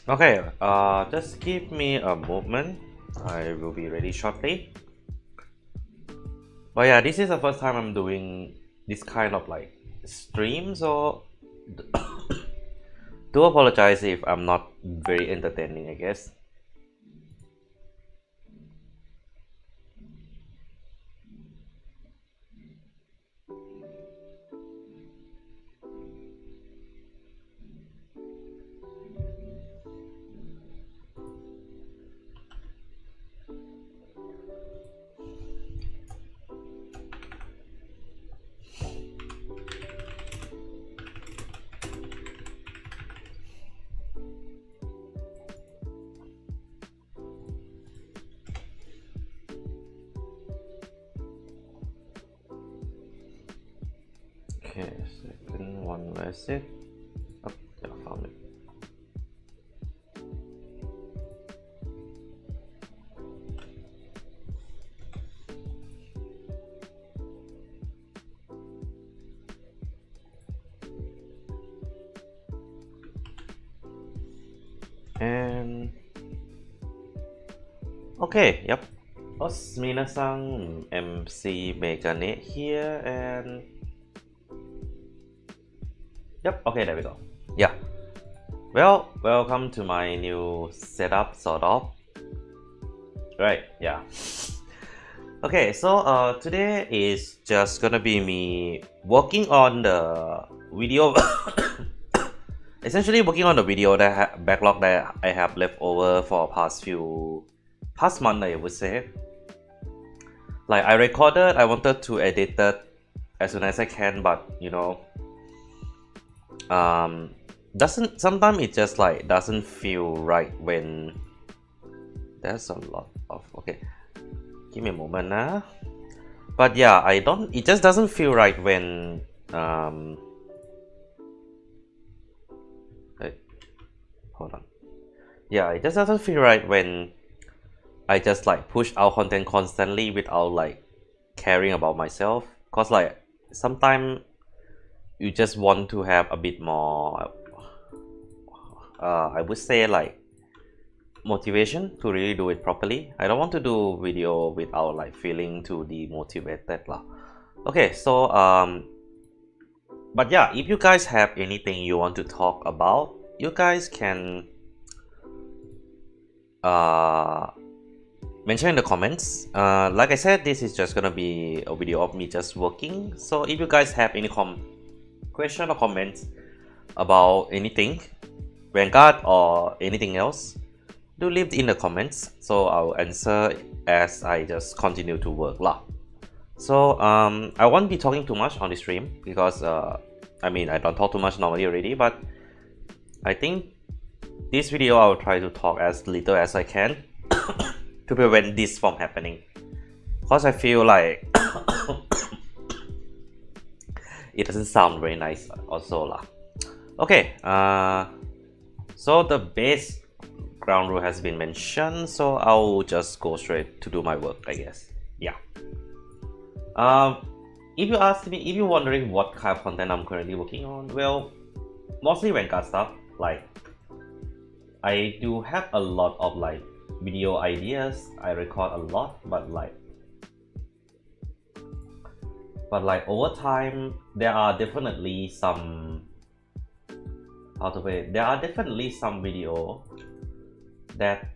Okay, just give me a moment. I will be ready shortly. But yeah, this is the first time I'm doing this kind of like stream, so do apologize if I'm not very entertaining, I guess. Okay, second one, where's it? Oh, yeah, found it. And okay, yep. Minasan MC Megane here, and yep, okay, there we go. Yeah. Well, welcome to my new setup, sort of. Right, yeah. Okay, so today is just gonna be me working on the video. Essentially working on the video that backlog that I have left over for past month, I would say. Like I recorded, I wanted to edit it as soon as I can, but you know, doesn't sometimes it just like doesn't feel right when there's a lot of okay. Give me a moment now. But yeah, it just doesn't feel right when wait, hold on. Yeah, it just doesn't feel right when I just like push out content constantly without like caring about myself. Cause like sometimes you just want to have a bit more I would say like motivation to really do it properly. I don't want to do video without like feeling too demotivated lah. Okay, so but yeah, if you guys have anything you want to talk about, you guys can mention in the comments. Like I said, this is just gonna be a video of me just working. So if you guys have any question or comments about anything, Vanguard or anything else, do leave in the comments. So I'll answer as I just continue to work lah. So I won't be talking too much on the stream because I mean I don't talk too much normally already, but I think this video I'll try to talk as little as I can to prevent this from happening, because I feel like it doesn't sound very nice also lah. Okay, so the base ground rule has been mentioned, so I'll just go straight to do my work, I guess. Yeah. If you ask me, if you're wondering what kind of content I'm currently working on, well, mostly Vanguard stuff. Like, I do have a lot of like video ideas. I record a lot, but like over time, there are definitely some there are definitely some video that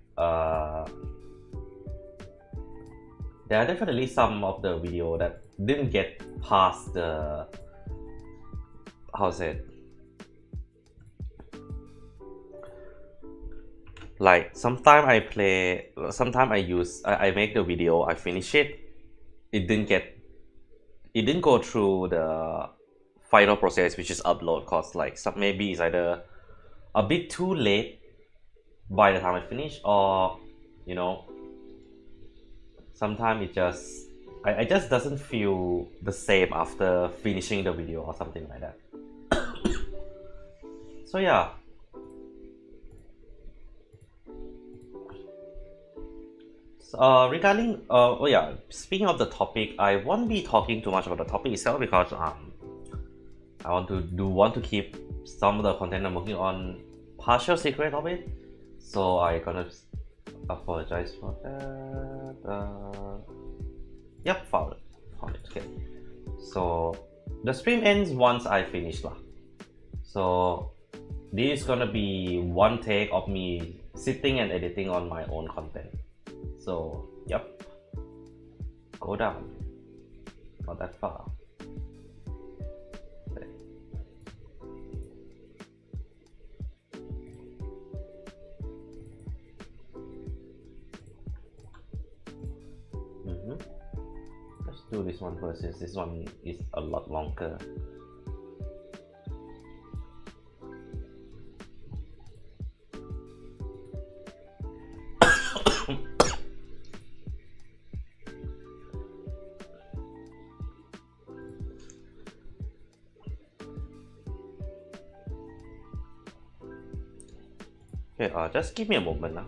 there are definitely some of the video that didn't get past the how's it, like sometime I make the video, I finish it, it didn't go through the final process, which is upload, cause like maybe it's either a bit too late by the time I finish, or you know, sometimes it just I just doesn't feel the same after finishing the video or something like that. So yeah. Regarding oh yeah, speaking of the topic, I won't be talking too much about the topic itself because I want to keep some of the content I'm working on partial secret of it. So I gonna apologize for that. Yep, found it. Okay. So the stream ends once I finish lah. So this is gonna be one take of me sitting and editing on my own content. So yep, go down, not that far. Let's do this one first, since this one is a lot longer. Okay, just give me a moment now.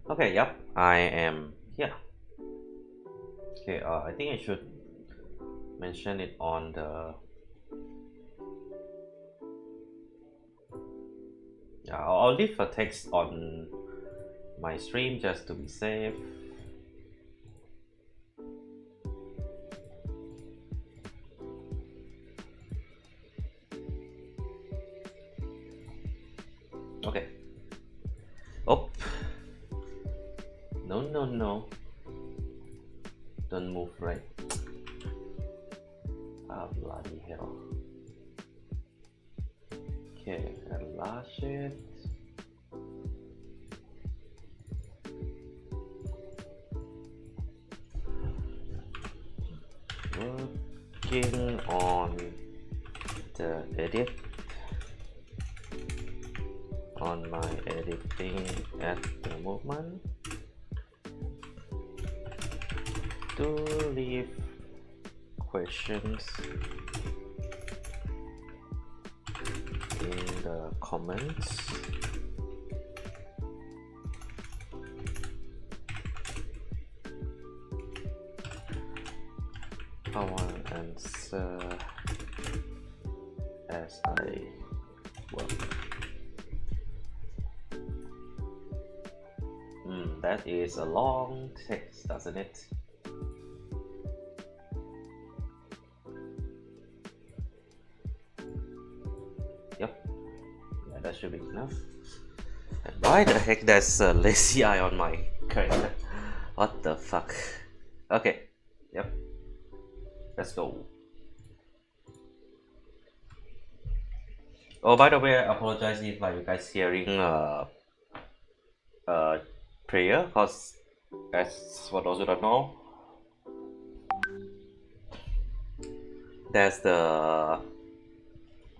Okay, yep, I am here. Okay, I think I should mention it on the... Yeah, I'll leave a text on my stream just to be safe. Okay. Oh. No. Don't move, right? Ah, bloody hell. Okay, enlarge it. Working on the edit on my editing at the moment. Do leave questions in the comments. I want to answer as I work. That is a long text, doesn't it? Yep, yeah, that should be enough. And why the heck there's a lazy eye on my character? What the fuck? Okay, yep, let's go. Oh, by the way, I apologize if like you guys hearing prayer, because as for those who don't know, there's the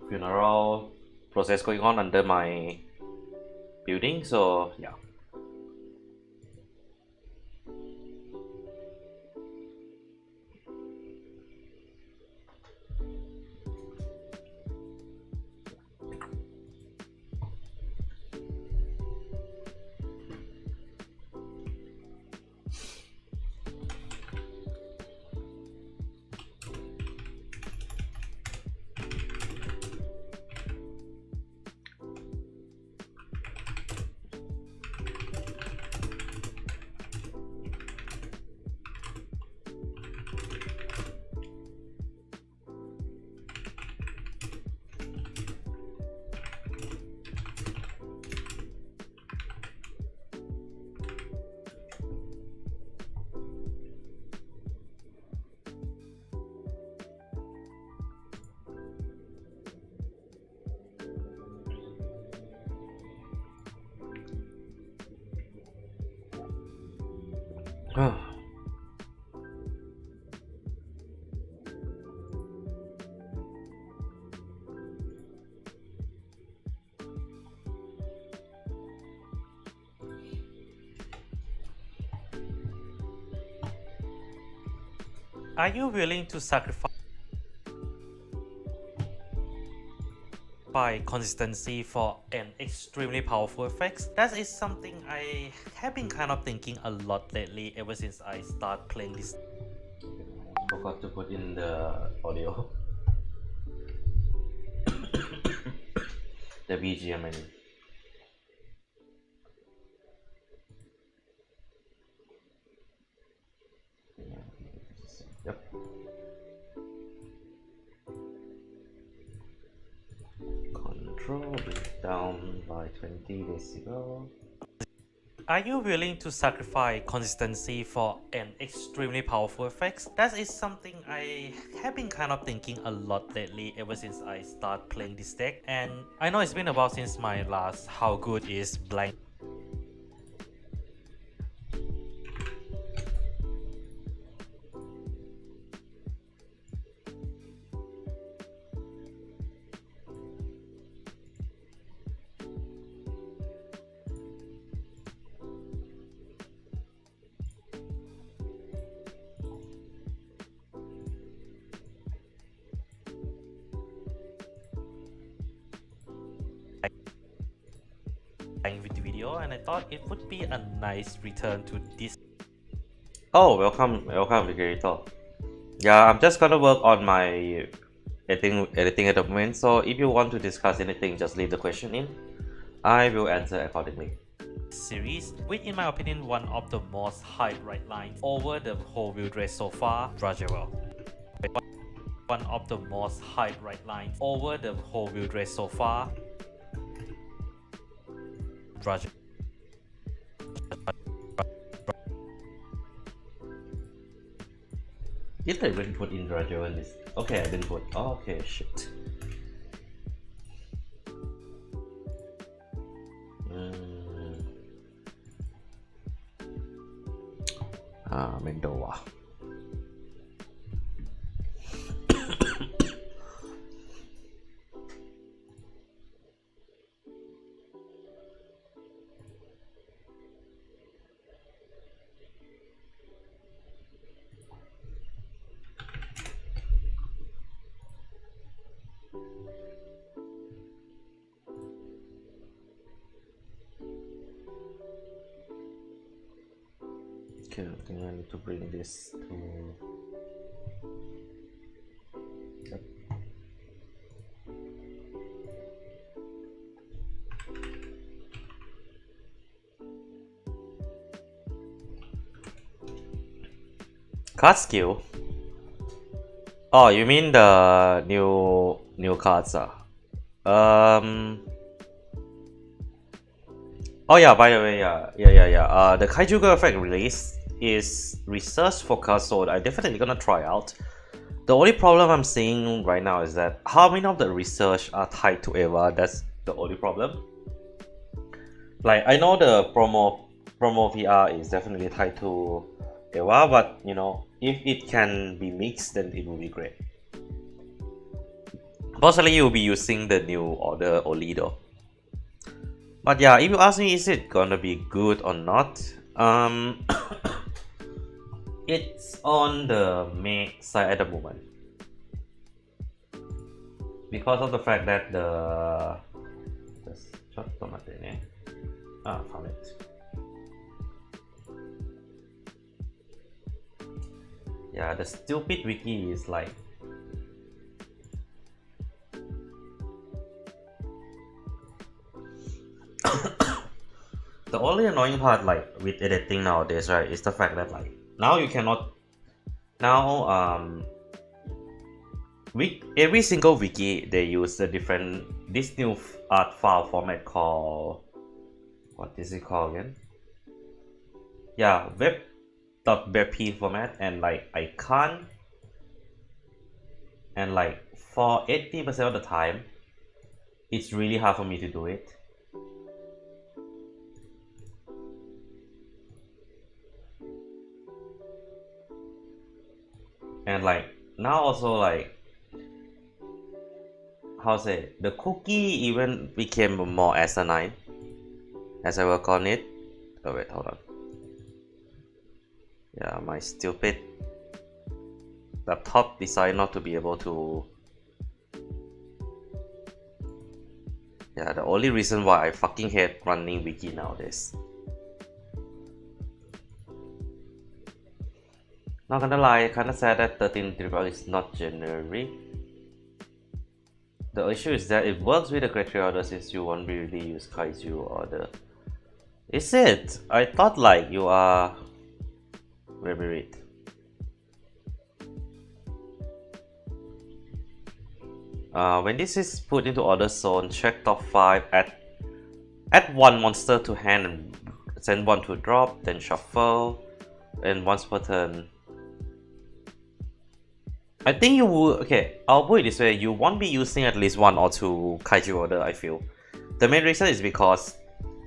funeral process going on under my building, so yeah. Are you willing to sacrifice consistency for an extremely powerful effect? That is something I have been kind of thinking a lot lately ever since I start playing this. Forgot to put in the audio. The BGM menu. Yep. Control it down by 20 decibel. Are you willing to sacrifice consistency for an extremely powerful effect? That is something I have been kind of thinking a lot lately ever since I start playing this deck, and I know it's been a while since my last How Good Is Blank. With the video, and I thought it would be a nice return to this. Oh, welcome, Victorito. Yeah, I'm just gonna work on my editing at the moment, so if you want to discuss anything, just leave the question in. I will answer accordingly. Series, with in my opinion one of the most hype right lines over the whole build race so far, Rajewell. One of the most hype right lines over the whole build race so far, Rajewell. Did I even put in Rajewell in this? Okay, I didn't put. Oh, okay, shit. Mendoa. Okay, I think I need to bring this to. Yep. Card skill? Oh, you mean the new cards? Oh yeah, by the way, yeah. The Kaiju Girl effect release is research focused, so I definitely gonna try out. The only problem I'm seeing right now is that how many of the research are tied to Eva. That's the only problem. Like, I know the promo VR is definitely tied to Eva, but you know, if it can be mixed, then it will be great. Possibly you'll be using the new order only though. But yeah, if you ask me, is it gonna be good or not? It's on the May side at the moment, because of the fact that the found it. Yeah, the stupid wiki is like. The only annoying part, like with editing nowadays, right, is the fact that like now you cannot with every single wiki they use a different this new art file format called, what is it called again? Yeah, web.webp format, and like I can't, and like for 80% of the time it's really hard for me to do it. And like now also, like, how to say, the cookie even became more asinine as I work on it. Oh wait, hold on. Yeah, my stupid laptop decided not to be able to. Yeah, the only reason why I fucking hate running wiki nowadays. Not gonna lie, kinda sad that 13 triple is not generic. The issue is that it works with the criteria order since you won't really use kaiju order. Is it? I thought like you are. Let me read. When this is put into order zone, check top 5, add one monster to hand and send one to drop, then shuffle, and once per turn. I think you would. Okay, I'll put it this way: you won't be using at least 1 or 2 kaiju order. I feel the main reason is because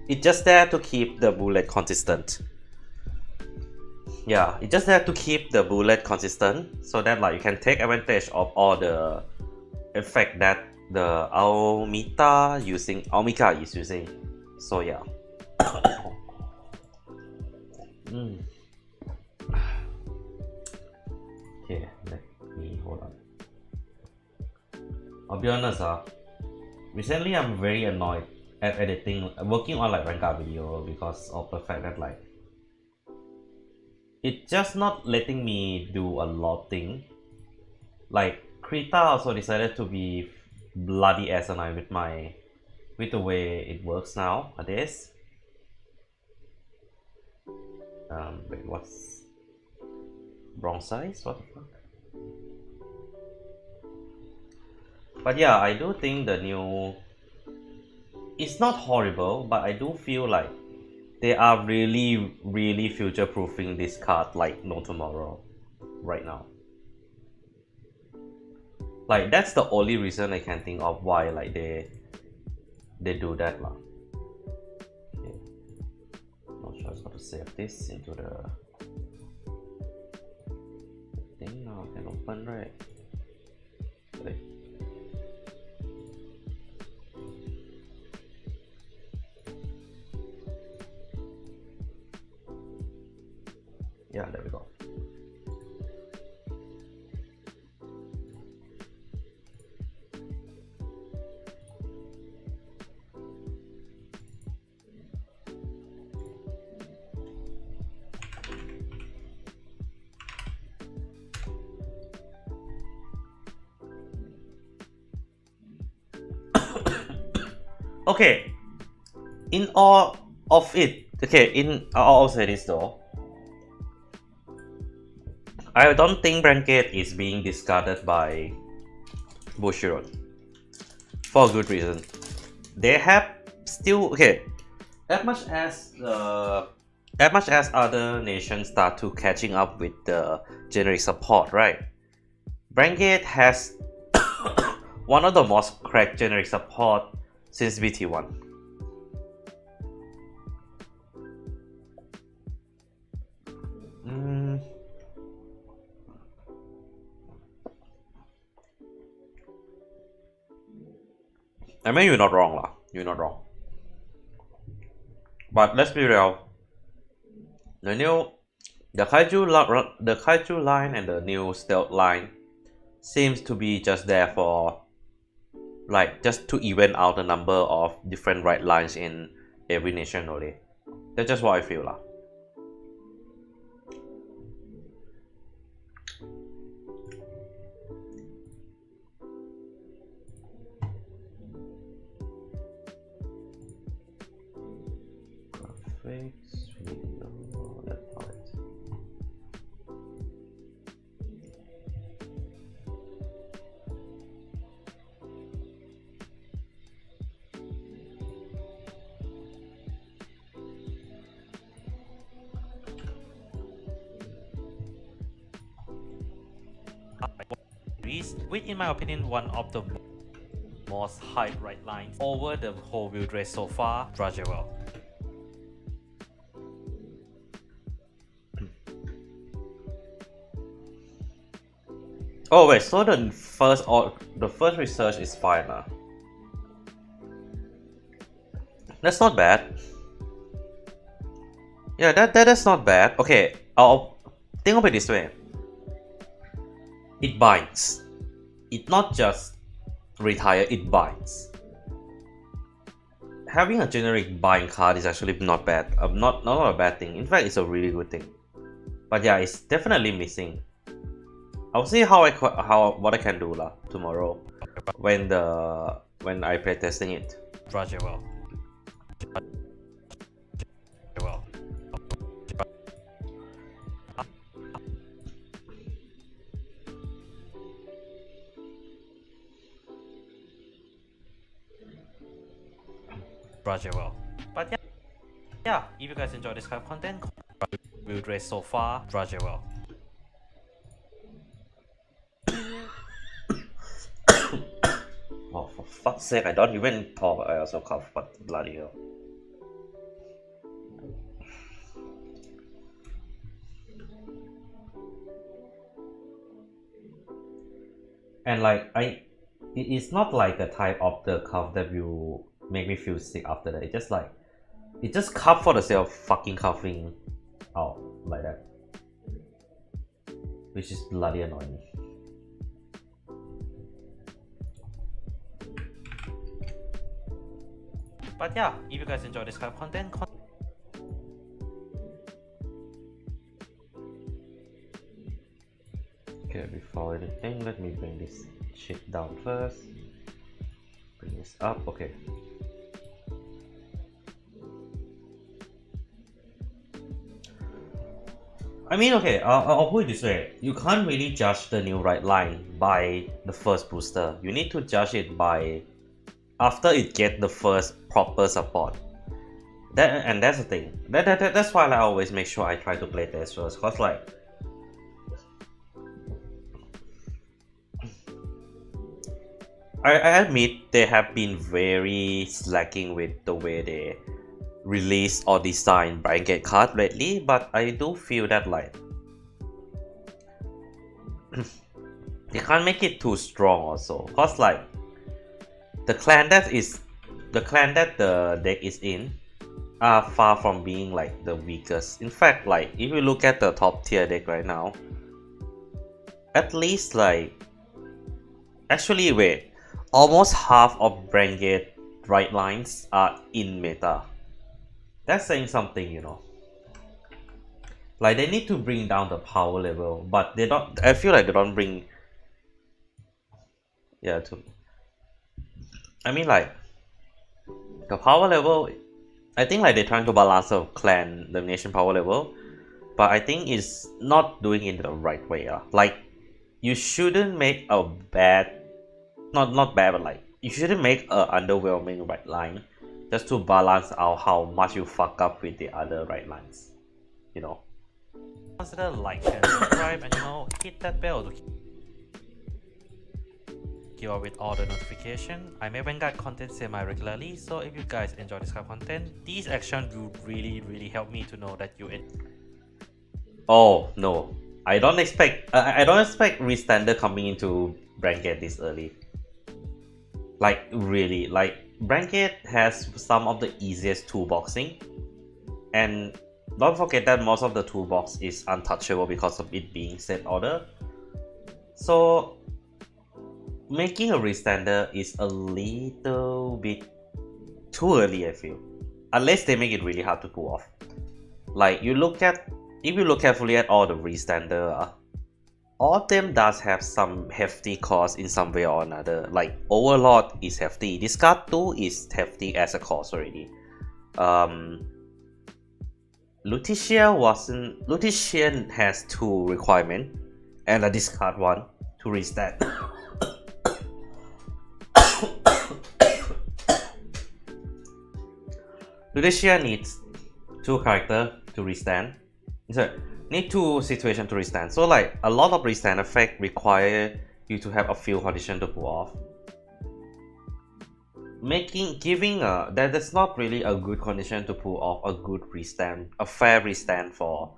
it's just there to keep the bullet consistent. Yeah, it's just there to keep the bullet consistent, so that like you can take advantage of all the effect that the Almika is using. So yeah. Okay, let me hold on. I'll be honest, recently I'm very annoyed at working on like rank up video because of the fact that like it's just not letting me do a lot thing. Like Krita also decided to be bloody asinine with the way it works nowadays. Wait, what's wrong size? What the fuck? But yeah, I do think the new, it's not horrible, but I do feel like they are really future proofing this card like no tomorrow right now. Like that's the only reason I can think of why like they do that lah. Okay. Not sure how to save this into the thing now. Can open, right? Wait. Yeah, there we go. Okay, in all of it, I'll say this though. I don't think Blanket is being discarded by Bushiroad for a good reason. They have still as much as other nations start to catching up with the generic support, right? Blanket has one of the most cracked generic support since BT1. I mean, you're not wrong lah. You're not wrong. But let's be real. The kaiju line and the new stealth line seems to be just there for like just to even out the number of different right lines in every nation only. That's just what I feel lah. Graphics, video, that part. Which in my opinion one of the most hype right lines over the whole build race so far, Dragewell. Oh wait, so the first research is fine now. That's not bad. Yeah, that is not bad. Okay, I'll think of it this way. it binds. It not just retire, it binds. Having a generic bind card is actually not bad. Not a bad thing. In fact, it's a really good thing. But yeah, it's definitely missing. I'll see what I can do tomorrow when I play testing it. Roger well. Well. Roger well. But yeah, if you guys enjoy this kind of content, build race so far, Roger well. Oh, for fuck's sake, I don't even talk, I also cough, but bloody hell. And like, it's not like a type of the cough that will make me feel sick after that. It just cough for the sake of fucking coughing out like that. Which is bloody annoying. But yeah, if you guys enjoy this kind of content, okay, before anything, let me bring this shit down first. Bring this up, okay. I mean, okay, I'll put it this way. You can't really judge the new right line by the first booster. You need to judge it by after it get the first proper support. And that's the thing. That's why I always make sure I try to play test first. Cause like, I admit they have been very slacking with the way they release or design blanket card lately, but I do feel that like they can't make it too strong also, cause like the clan that the deck is in are far from being like the weakest. In fact, like if you look at the top tier deck right now, at least like actually wait, almost half of blanket right lines are in meta. That's saying something, you know. Like they need to bring down the power level, but they don't. I feel like they don't bring. Yeah, I mean like the power level. I think like they're trying to balance the clan domination power level, but I think it's not doing it the right way. Like you shouldn't make a bad, not bad, but like you shouldn't make a underwhelming right line just to balance out how much you fuck up with the other right lines, you know. consider like and subscribe, and hit that bell to keep up with all the notification. I make Vanguard content semi-regularly, so if you guys enjoy this kind of content, these actions will really help me to know that you Oh no, I don't expect Restander coming into Blanket this early. Like really, like Blanket has some of the easiest toolboxing, and don't forget that most of the toolbox is untouchable because of it being set order. So making a Restander is a little bit too early, I feel, unless they make it really hard to pull off. Like if you look carefully at all the Restander, all of them does have some hefty cost in some way or another. Like Overlord is hefty, Discard 2 is hefty as a cost already. Lutetian has 2 requirements and a discard 1 to restand. Lutetian needs 2 characters to restand. Need 2 situations to restand. So like a lot of restand effect require you to have a few conditions to pull off. That's not really a good condition to pull off a good restand, a fair restand for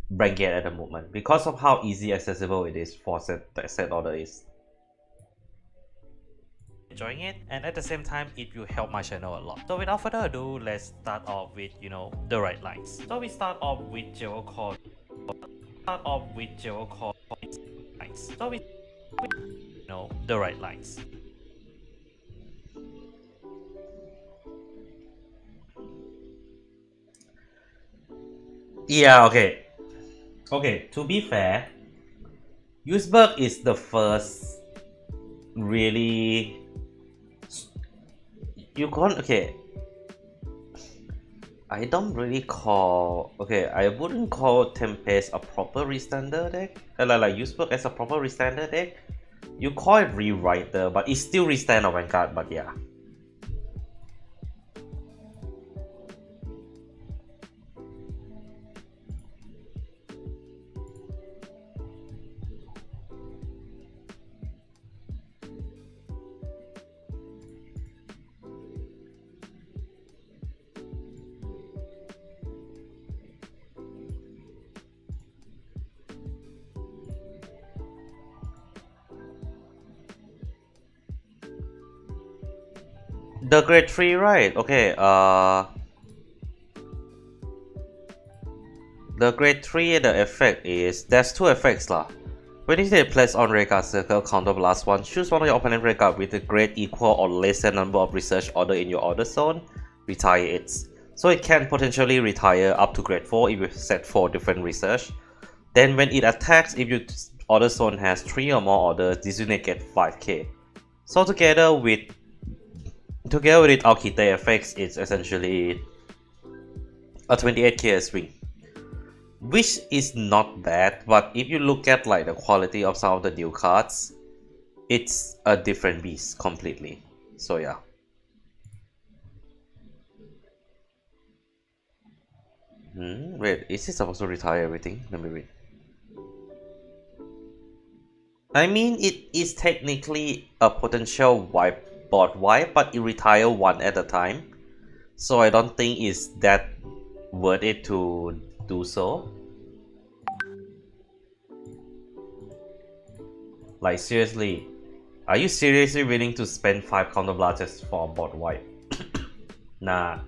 Blanket at the moment because of how easy accessible it is for set order is. enjoying it, and at the same time it will help my channel a lot. So without further ado, let's start off with the right lines. So we start off with Geo Core. lines. So we the right lines. Yeah, okay. Okay, to be fair, Duisburg is the first really. You can't. Okay, I don't really call. Okay, I wouldn't call Tempest a proper restander deck. Like Duisburg as a proper restander deck. You call it rewriter, but it's still restand of Vanguard, but yeah. The grade 3, right? Okay, the grade 3, the effect is, there's two effects lah. When it is placed on Rayguard circle, counter blast 1, choose one of your opponent Rayguard with a grade equal or less than number of research order in your order zone, retire it. So it can potentially retire up to grade 4 if you set 4 different research. Then when it attacks, if your order zone has 3 or more orders, this unit get 5k. So together with its Architect effects, it's essentially a 28k swing, which is not bad, but if you look at like the quality of some of the new cards, it's a different beast completely. So yeah. Wait, is it supposed to retire everything? Let me read. I mean, it is technically a potential board wipe, but it retire one at a time. So I don't think it's that worth it to do so. Like seriously, are you seriously willing to spend 5 counter blasts for a board wipe? Nah.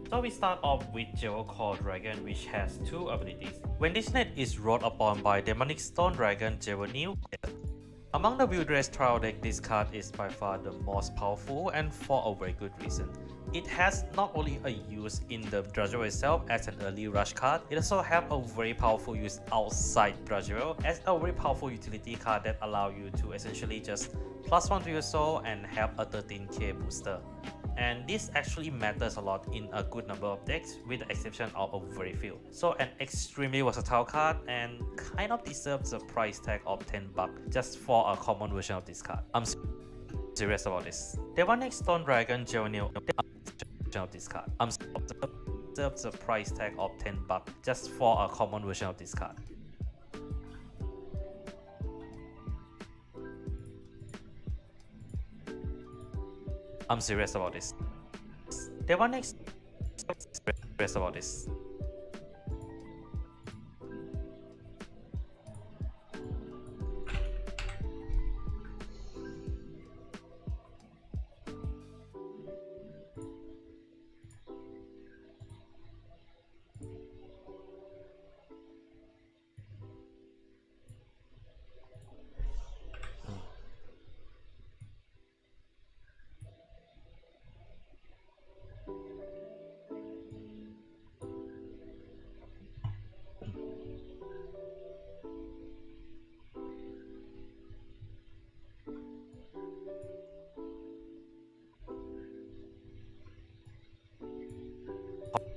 So we start off with Jewel Core Dragon, which has two abilities. When this net is rolled upon by Demonic Stone Dragon Juvenile, among the Wilderness Trial deck, this card is by far the most powerful and for a very good reason. It has not only a use in the Drudgewell itself as an early rush card, it also has a very powerful use outside Drudgewell as a very powerful utility card that allows you to essentially just +1 to your soul and have a 13k booster. And this actually matters a lot in a good number of decks with the exception of a very few. So an extremely versatile card and kind of deserves a price tag of 10 bucks just for a common version of this card. I'm serious about this. Demonic Stone Dragon Juvenile of this card. I'm deserves a price tag of 10 bucks just for a common version of this card. I'm serious about this. Demonic serious about this.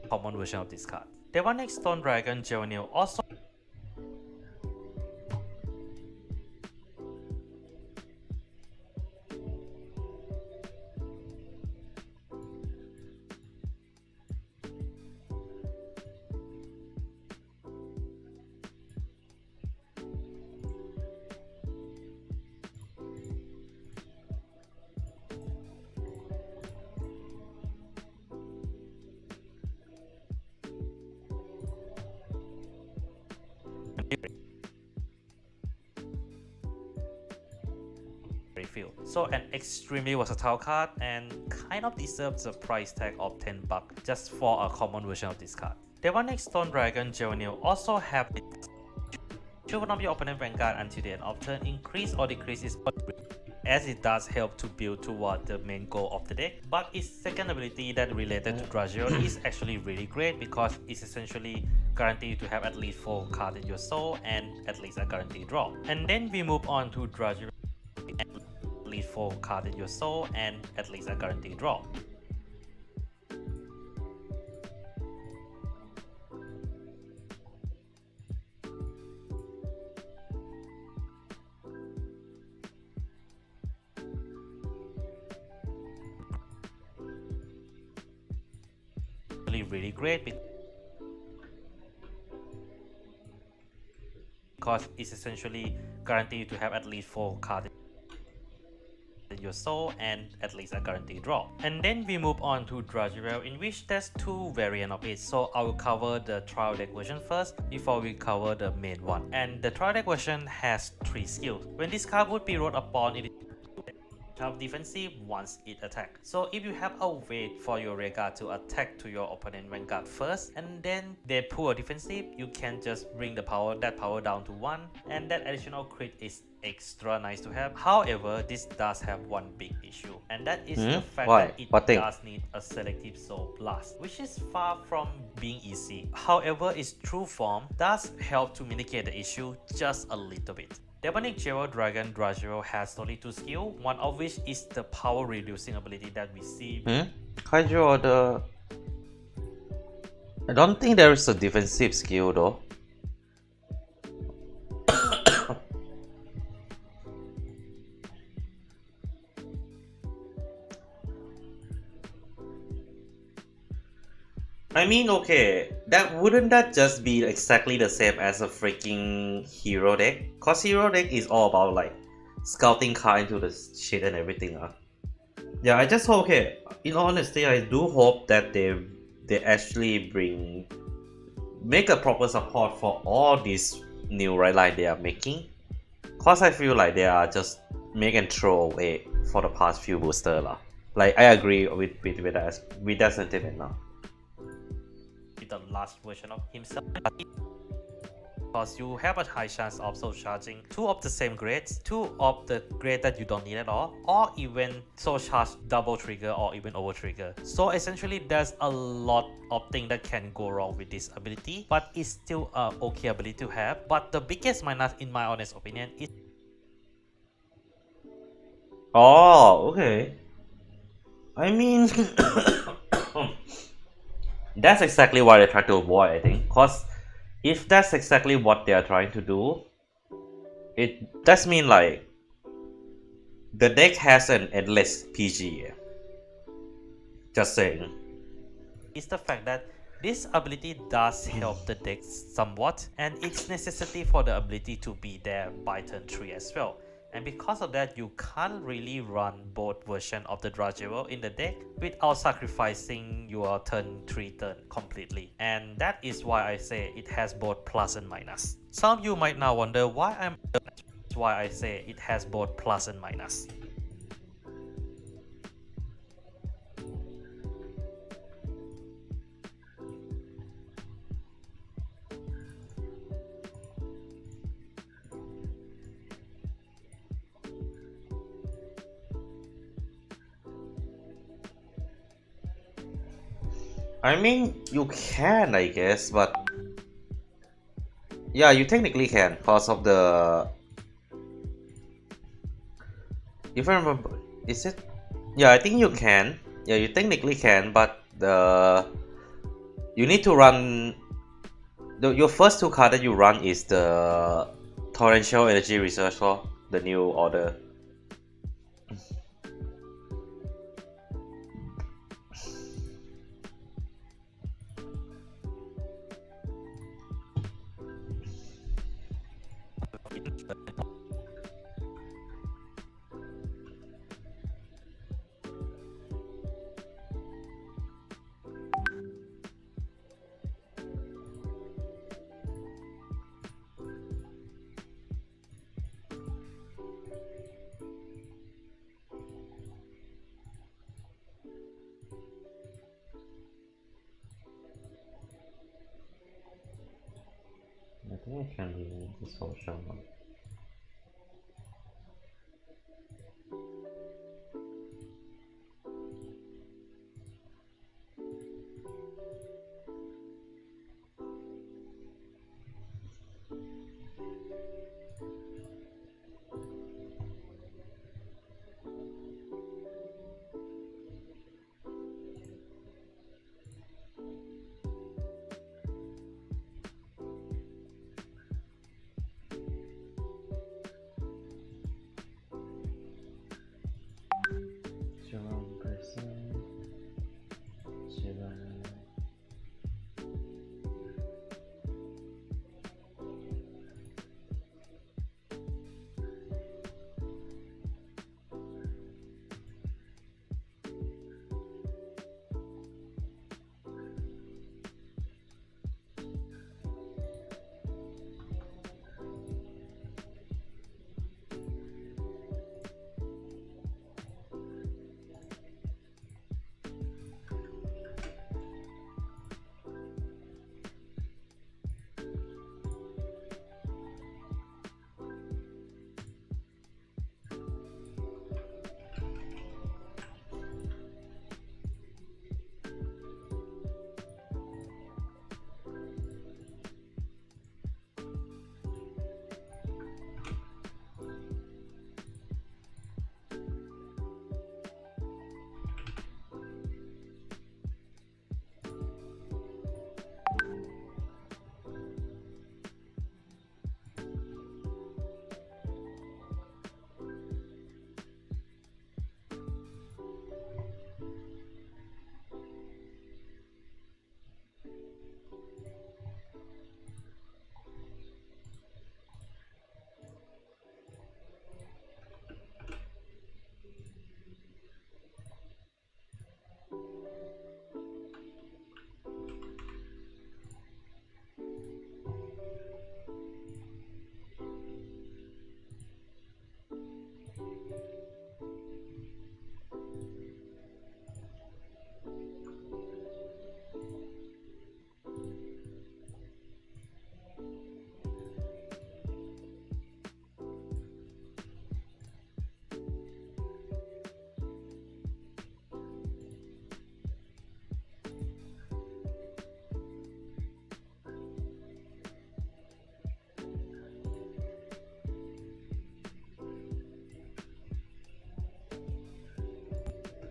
Common version of this card. Demonic Stone Dragon Juvenile also very feel. So an extremely versatile card and kind of deserves a price tag of 10 bucks just for a common version of this card. Demonic Stone Dragon Juvenile also have choose one of your opponent vanguard until the end of turn, increase or decrease its as it does help to build toward the main goal of the deck. But its second ability that related to Dragio is actually really great because it's essentially guaranteed to have at least 4 cards in your soul and at least a guaranteed draw. And then we move on to Dragio, at least 4 cards in your soul and at least a guaranteed draw. Really great because it's essentially guaranteed to have at least 4 cards in your soul and at least a guaranteed draw. And then we move on to Dragirel, in which there's 2 variants of it. So I will cover the trial deck version first before we cover the main one. And the trial deck version has 3 skills. When this card would be rolled upon, it have defensive once it attacks. So if you have a way for your rearguard to attack to your opponent vanguard first and then they pull a defensive, you can just bring that power down to 1, and that additional crit is extra nice to have. However, this does have one big issue, and that is the fact that it does need a selective soul blast, which is far from being easy. However, its true form does help to mitigate the issue just a little bit. Demonic Jewel Dragon Dragiro has only 2 skills, one of which is the power reducing ability that we see. Kaiju order. I don't think there is a defensive skill though. I mean, okay, wouldn't that just be exactly the same as a freaking hero deck? Cause hero deck is all about like scouting card into the shit and everything. Yeah, I just hope, okay, in all honesty, I do hope that they actually make a proper support for all these new red line they are making. Cause I feel like they are just make and throw away for the past few boosters lah. Like I agree with that sentiment now. The last version of himself, because you have a high chance of soul charging 2 of the same grades, 2 of the grade that you don't need at all, or even soul charge double trigger or even over trigger. So essentially there's a lot of things that can go wrong with this ability, but it's still a okay ability to have. But the biggest minus in my honest opinion is okay. I mean that's exactly what they try to avoid, I think. Cause if that's exactly what they are trying to do, it does mean like the deck has an endless PG. Just saying. It's the fact that this ability does help the deck somewhat, and it's necessity for the ability to be there by turn 3 as well. And because of that, you can't really run both versions of the Dragiro in the deck without sacrificing your turn 3 turn completely. And that is why I say it has both plus and minus. Some of you might now wonder why I say it has both plus and minus. I mean, you can, I guess, but yeah, you technically can because of the. If I remember, is it? Yeah, I think you can. Yeah, you technically can, but you need to run. Your first 2 cards that you run is the Torrential Energy Research Law, the new order. I can remove this function.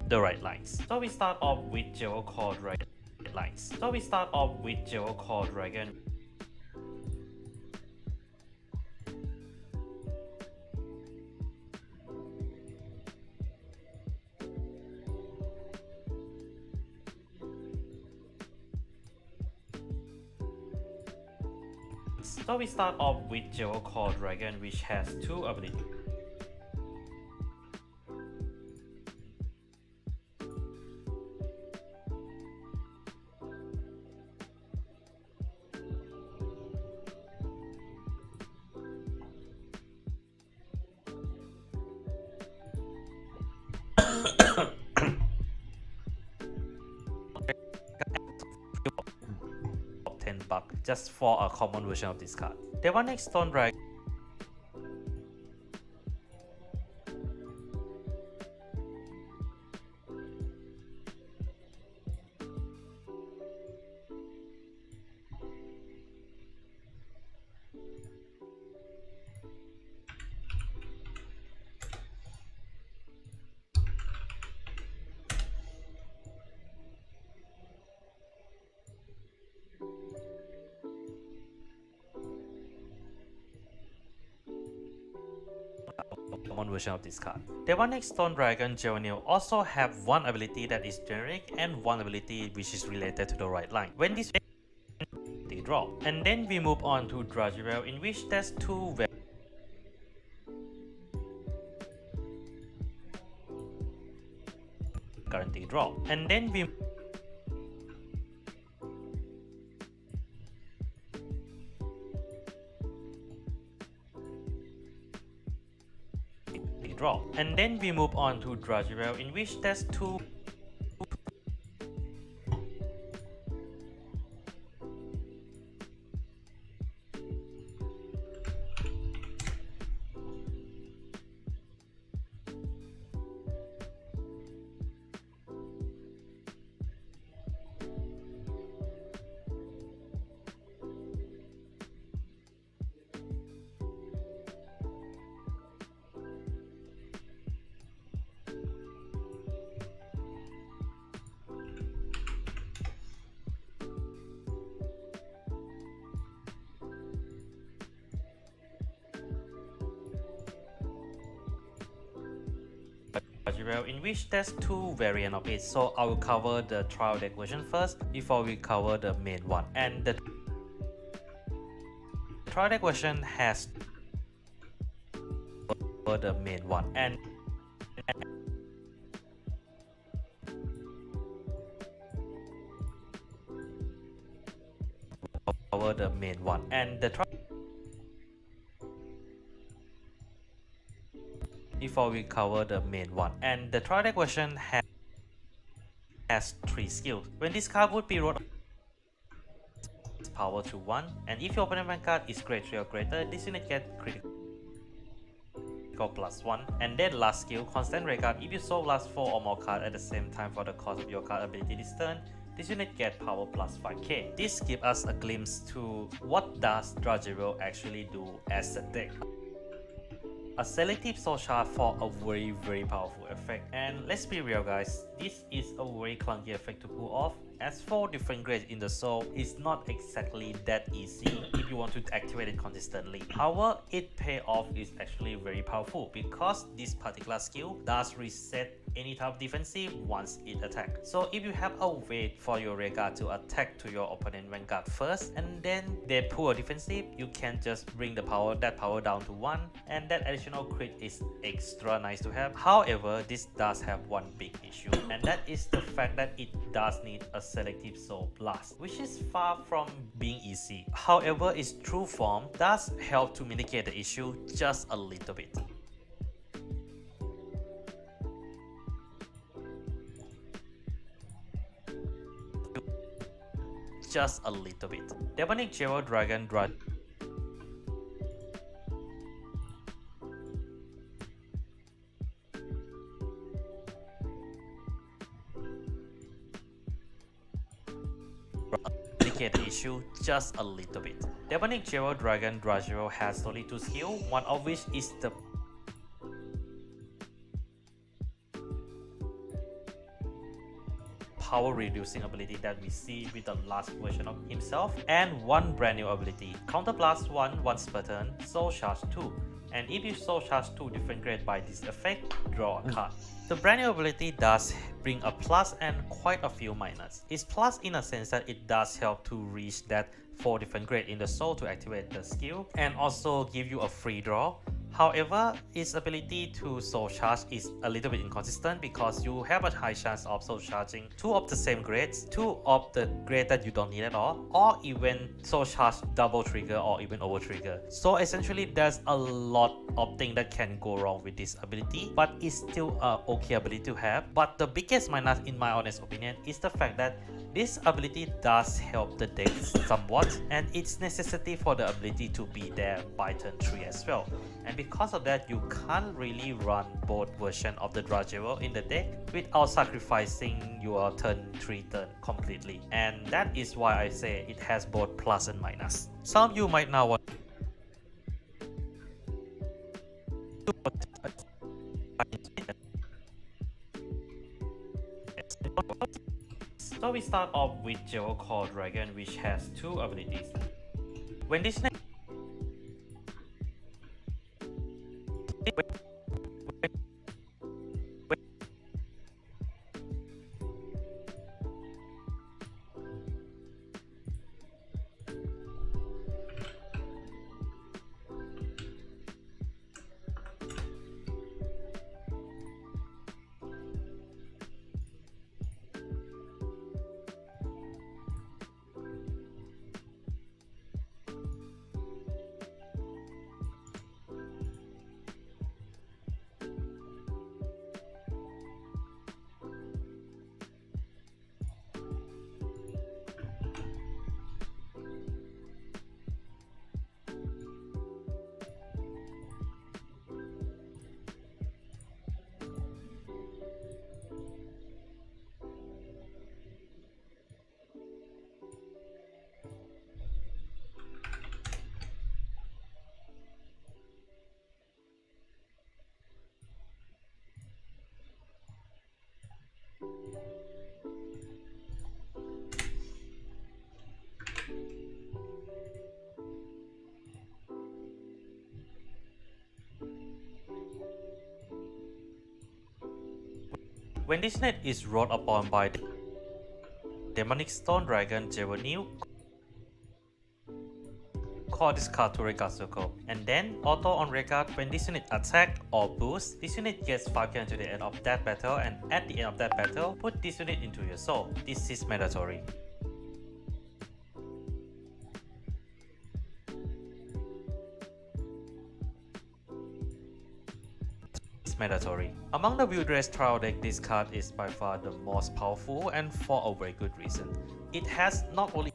The right lines. So we start off with geocode right lines. So we start off with geocode dragon. So we start off with geocode dragon, which has two abilities. $10 just for a common version of this card. Demonic Stone Dragon. Common version of this card. Demonic Stone Dragon Juvenile also have one ability that is generic and one ability which is related to the right line. When this they draw. And then we move on to Dragirel, in which there's two guarantee draw. And then we draw. And then we move on to Dragirel, in which there's two Well, in which there's two variants of it, so I will cover the trial deck version first before we cover the main one. And the trial deck version has the main one and cover the main one. And the before we cover the main one. And the trial deck version has 3 skills. When this card would be rolled power to 1, and if your opponent card is grade 3 or greater, this unit get critical +1. And then last skill, constant rare card. If you soul last 4 or more cards at the same time for the cost of your card ability this turn, this unit get power +5k. This gives us a glimpse to what does Dragero actually do as a deck. A selective soul shard for a very powerful effect. And let's be real guys, this is a very clunky effect to pull off, as 4 different grades in the soul is not exactly that easy if you want to activate it consistently. However, its payoff is actually very powerful because this particular skill does reset any type of defensive once it attacks. So if you have a way for your rare card to attack to your opponent vanguard first and then they pull a defensive, you can just bring that power down to 1, and that additional crit is extra nice to have. However, this does have one big issue, and that is the fact that it does need a selective soul blast, which is far from being easy. However, its true form does help to mitigate the issue just a little bit. Just a little bit. Demonic Jewel Dragon mitigate the issue just a little bit. Demonic Jewel Dragon Dragero has only 2 skills, one of which is the power reducing ability that we see with the last version of himself, and one brand new ability, Counter Blast 1 once per turn, Soul Charge 2. And if you Soul Charge 2 different grades by this effect, draw a card. The brand new ability does bring a plus and quite a few minus. It's plus in a sense that it does help to reach that 4 different grades in the soul to activate the skill and also give you a free draw. However, its ability to soul charge is a little bit inconsistent because you have a high chance of soul charging 2 of the same grades, 2 of the grade that you don't need at all, or even soul charge double trigger or even over trigger. So essentially there's a lot of things that can go wrong with this ability, but it's still an okay ability to have. But the biggest minus in my honest opinion is the fact that this ability does help the deck somewhat, and its necessity for the ability to be there by turn 3 as well. And because of that, you can't really run both versions of the Dragero in the deck without sacrificing your turn 3 turn completely. And that is why I say it has both plus and minus. Some of you might now want So we start off with Jewel Core Dragon, which has 2 abilities. When this When this net is wrought upon by the demonic stone dragon Jevenil, call this card to regard circle, and then auto on regard. When this unit attack or boost, this unit gets 5k until the end of that battle, and at the end of that battle, put this unit into your soul. This is mandatory. Mandatory. Among the Wilderness Trial deck, this card is by far the most powerful, and for a very good reason. It has not only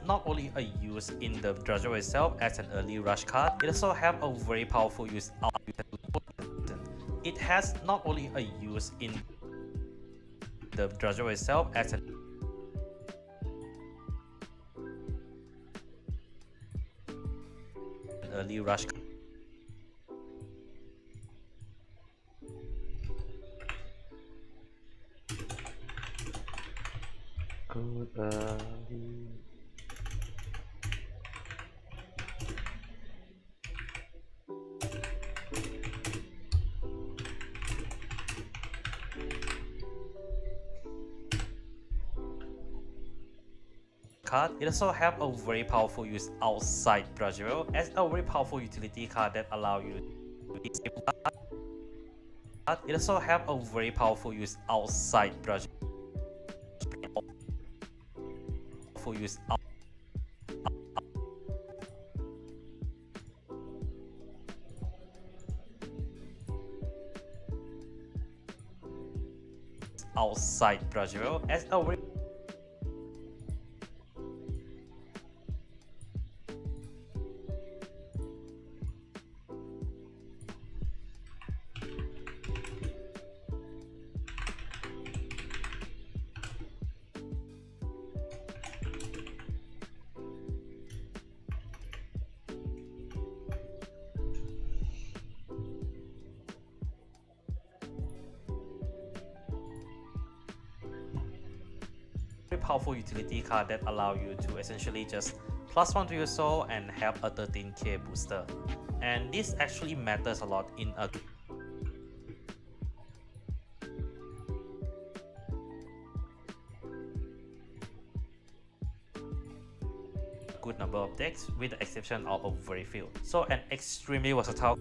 not only a use in the Drudger itself as an early rush card, it also have a very powerful use out. It has not only a use in the Drudger itself as an early rush card. Card. It also have a very powerful use outside Drudger as a very powerful utility card that allow you to disable card. It also have a very powerful use outside Drudger. Powerful use outside Drudger as a very powerful utility card that allow you to essentially just +1 to your soul and have a 13k booster, and this actually matters a lot in a good number of decks, with the exception of a very few. So an extremely versatile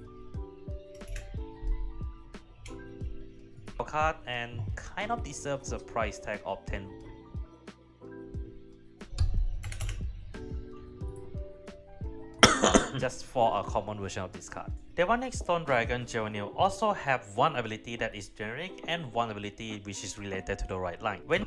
card, and kind of deserves a price tag of 10. Just for a common version of this card. Demonic Stone Dragon Jevenil also have one ability that is generic and one ability which is related to the right line. When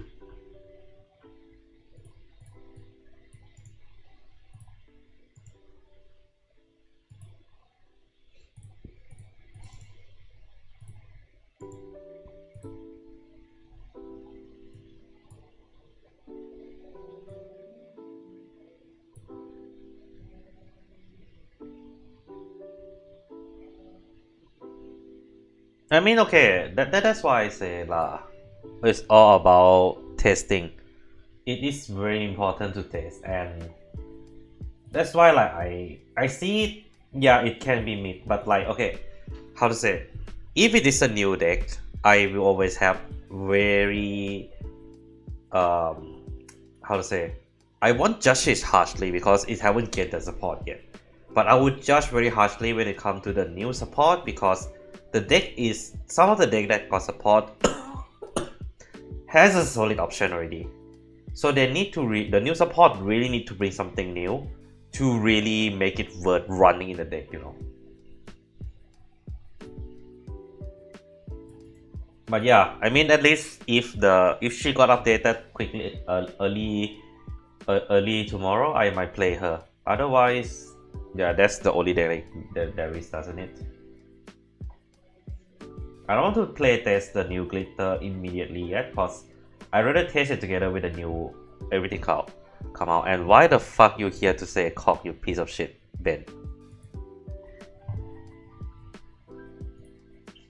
I mean, okay, that's why I say it's all about testing. It is very important to test, and that's why I see it. Yeah, it can be mid, but okay, how to say? If it is a new deck, I will always have very how to say? I won't judge it harshly because it haven't get the support yet, but I would judge very harshly when it comes to the new support, because the deck is, some of the deck that got support has a solid option already. So they need to the new support really need to bring something new to really make it worth running in the deck, you know. But yeah, I mean, at least if she got updated quickly, early early tomorrow, I might play her. Otherwise, yeah, that's the only day that there is, doesn't it? I don't want to play test the new glitter immediately yet, cause I rather test it together with the new everything come out. And why the fuck you here to say cock, you piece of shit, Ben?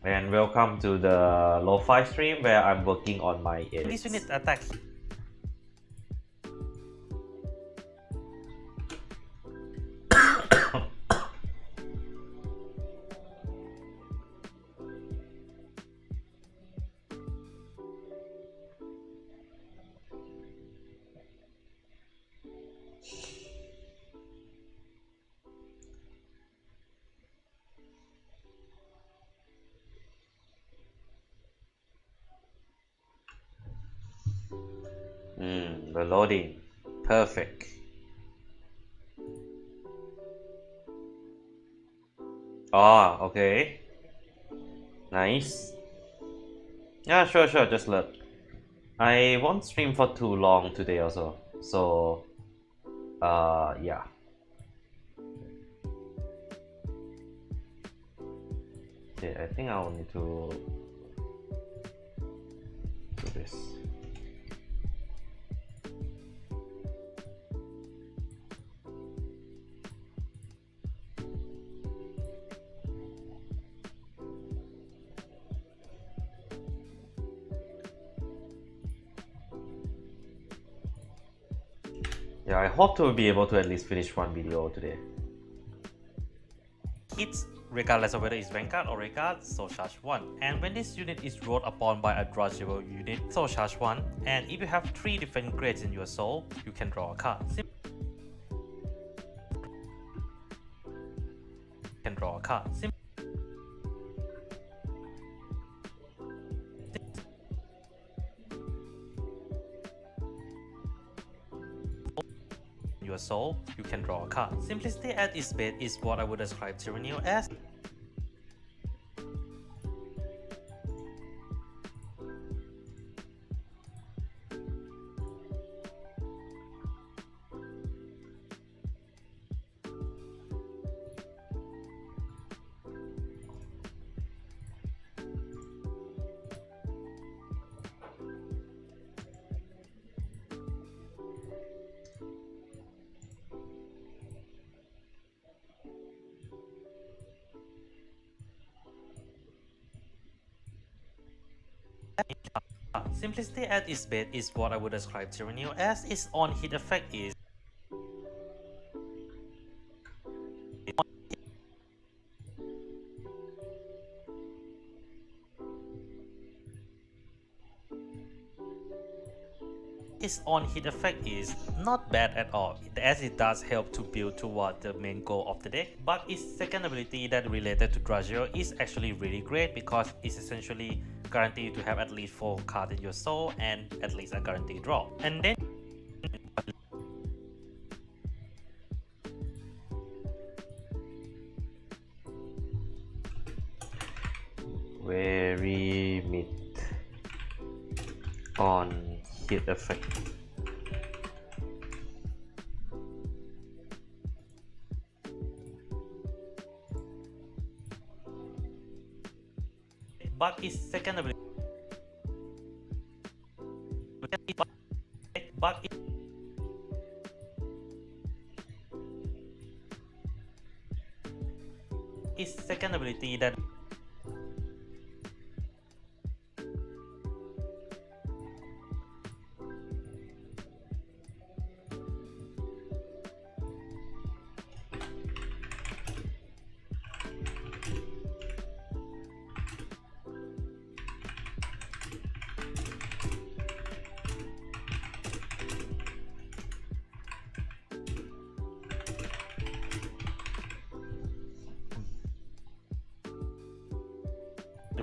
And welcome to the Lofi stream where I'm working on my edits. This unit attack. The loading. Perfect. Ah, okay. Nice. Yeah, sure, just look. I won't stream for too long today also. So, yeah. Okay, I think I'll need to do this. Yeah, I hope to be able to at least finish one video today. Hits regardless of whether it's Vanguard or Regard, soul charge 1. And when this unit is rolled upon by a drawable unit, soul charge 1. And if you have 3 different grades in your soul, you can draw a card. Your soul, you can draw a card. Simplicity at its base is what I would describe Tyranny as. Simplicity at its base is what I would describe Tyranny as. Its on-hit effect is not bad at all, as it does help to build toward the main goal of the deck, but its second ability that related to Dragio is actually really great because it's essentially guaranteed to have at least 4 cards in your soul and at least a guaranteed draw. And then very mid on hit effect. but its second ability that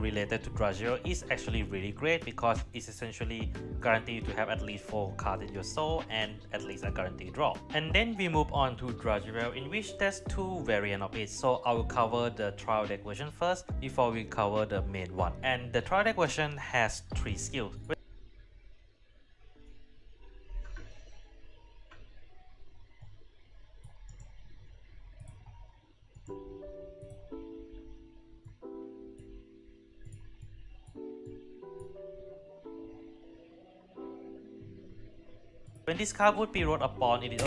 related to Dragio is actually really great because it's essentially guaranteed to have at least 4 cards in your soul and at least a guaranteed draw. And then we move on to Dragio, in which there's 2 variants of it. So I will cover the trial deck version first before we cover the main one. And the trial deck version has 3 skills. When this card would be rolled upon, it is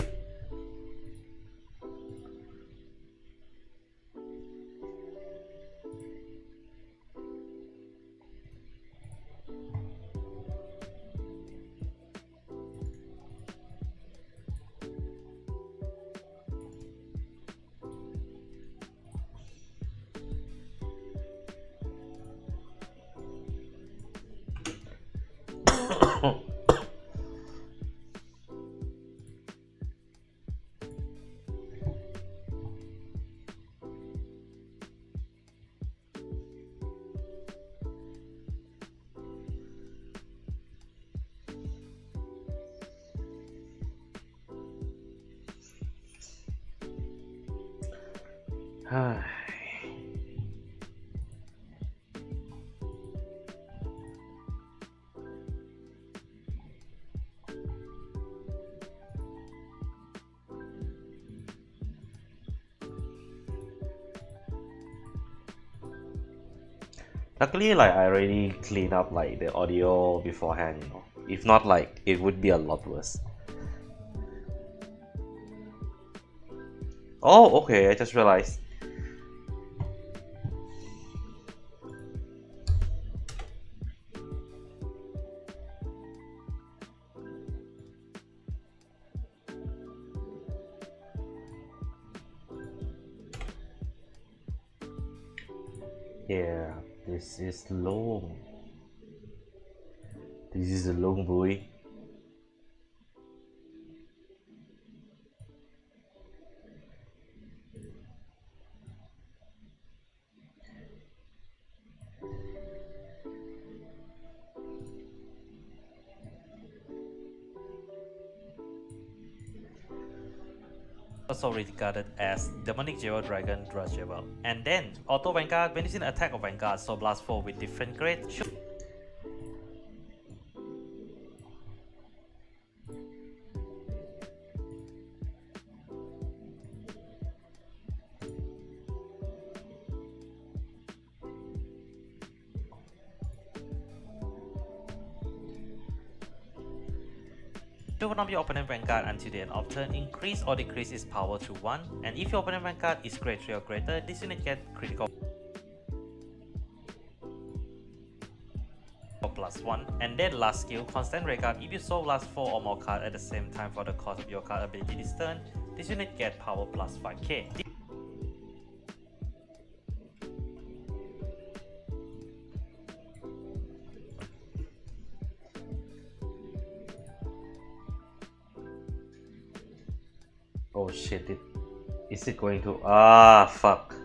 Luckily, like I already cleaned up like the audio beforehand, you know. If not, like it would be a lot worse. Oh, okay, I just realized. Yeah, this is long. This is a long boy. also regarded as Demonic Jewel Dragon Dragewell. And then, Auto Vanguard, when it's in attack of Vanguard, so blast 4 with different grade, should one of your opponent Vanguard until the end of turn, increase or decrease its power to 1, and if your opponent Vanguard is grade 3 or greater, this unit gets critical +1. And then last skill, Constant Regard. If you soul last 4 or more cards at the same time for the cost of your card ability this turn, this unit gets power +5k. Oh shit, is it going to... Ah, fuck.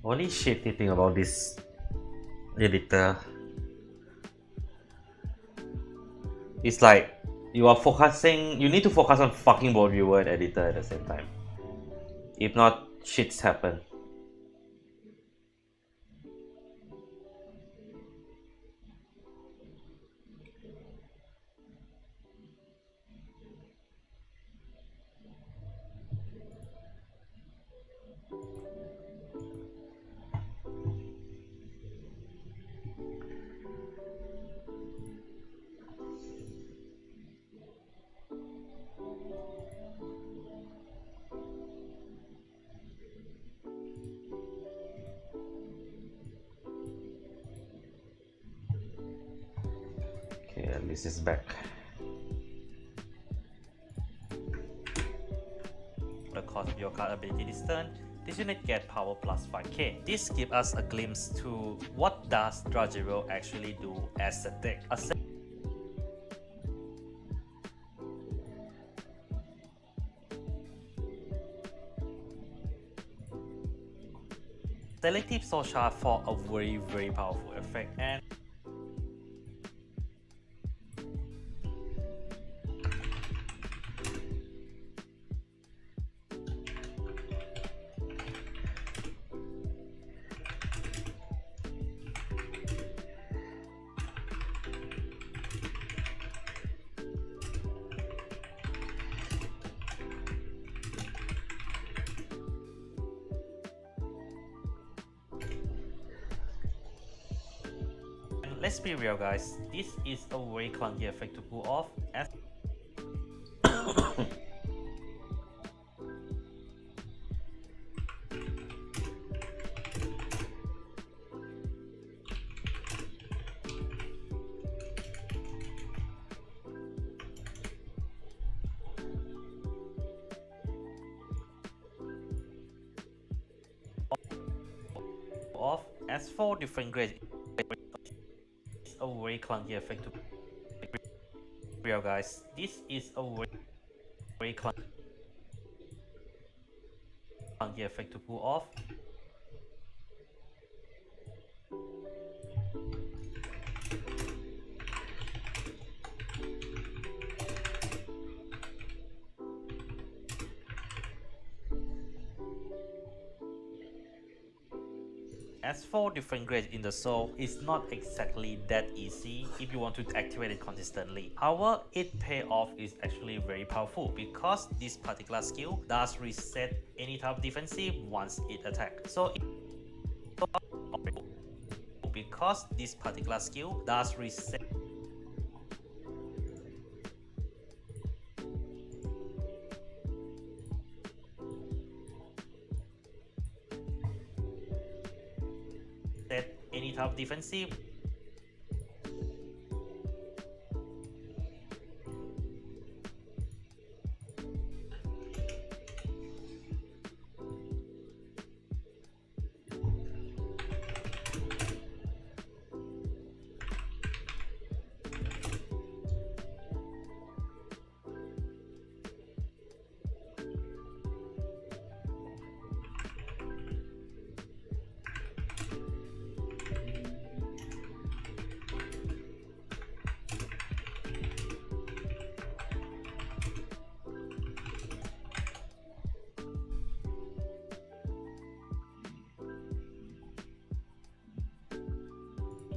Only shitty thing about this editor is like you need to focus on fucking both viewer and editor at the same time. If not, shits happen. Okay, this is back. The cost of your card ability this turn, this unit gets power +5k. This gives us a glimpse to what does Dragewell actually do as a deck. Selective Soul Shard for a very powerful effect, and let's be real guys, this is a very clunky effect to pull off as four different grades. It's a very clunky effect to real guys. This is a very clunky effect to pull off. As four different grades in the soul is not exactly that easy if you want to activate it consistently. However, its payoff is actually very powerful because this particular skill does reset any type of defensive once it attacks. So because this particular skill does reset any type of defensive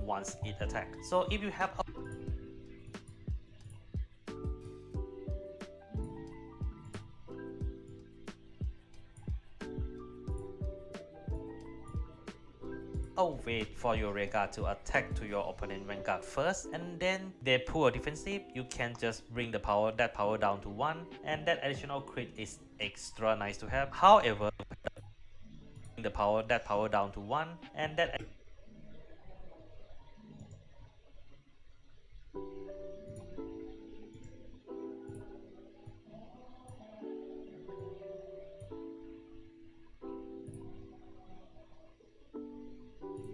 once it attacks. So if you have a way for your Vanguard to attack to your opponent Vanguard first, and then they pull a defensive, you can just bring that power down to 1, and that additional crit is extra nice to have. However, the power down to 1, and that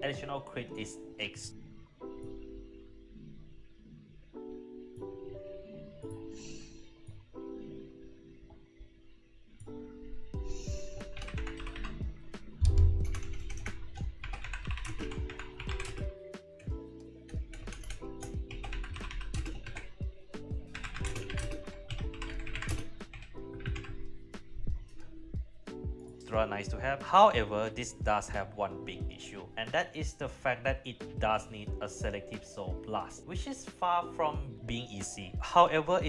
additional crit is extra nice to have. However, this does have one big issue, and that is the fact that it does need a selective soul blast, which is far from being easy. However,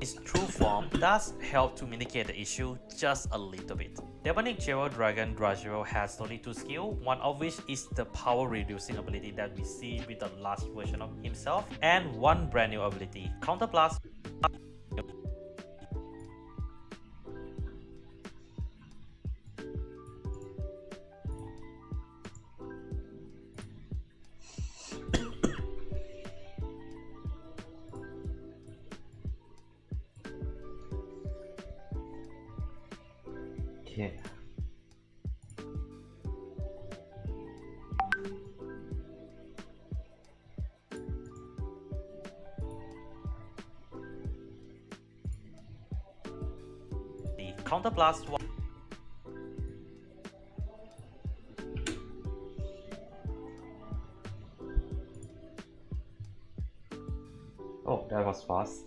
its true form does help to mitigate the issue just a little bit. Demonic Jewel Dragon Dragero has only 2 skills, one of which is the power reducing ability that we see with the last version of himself, and one brand new ability, Counter Blast. Okay. The Counter Blast one. Oh, that was fast.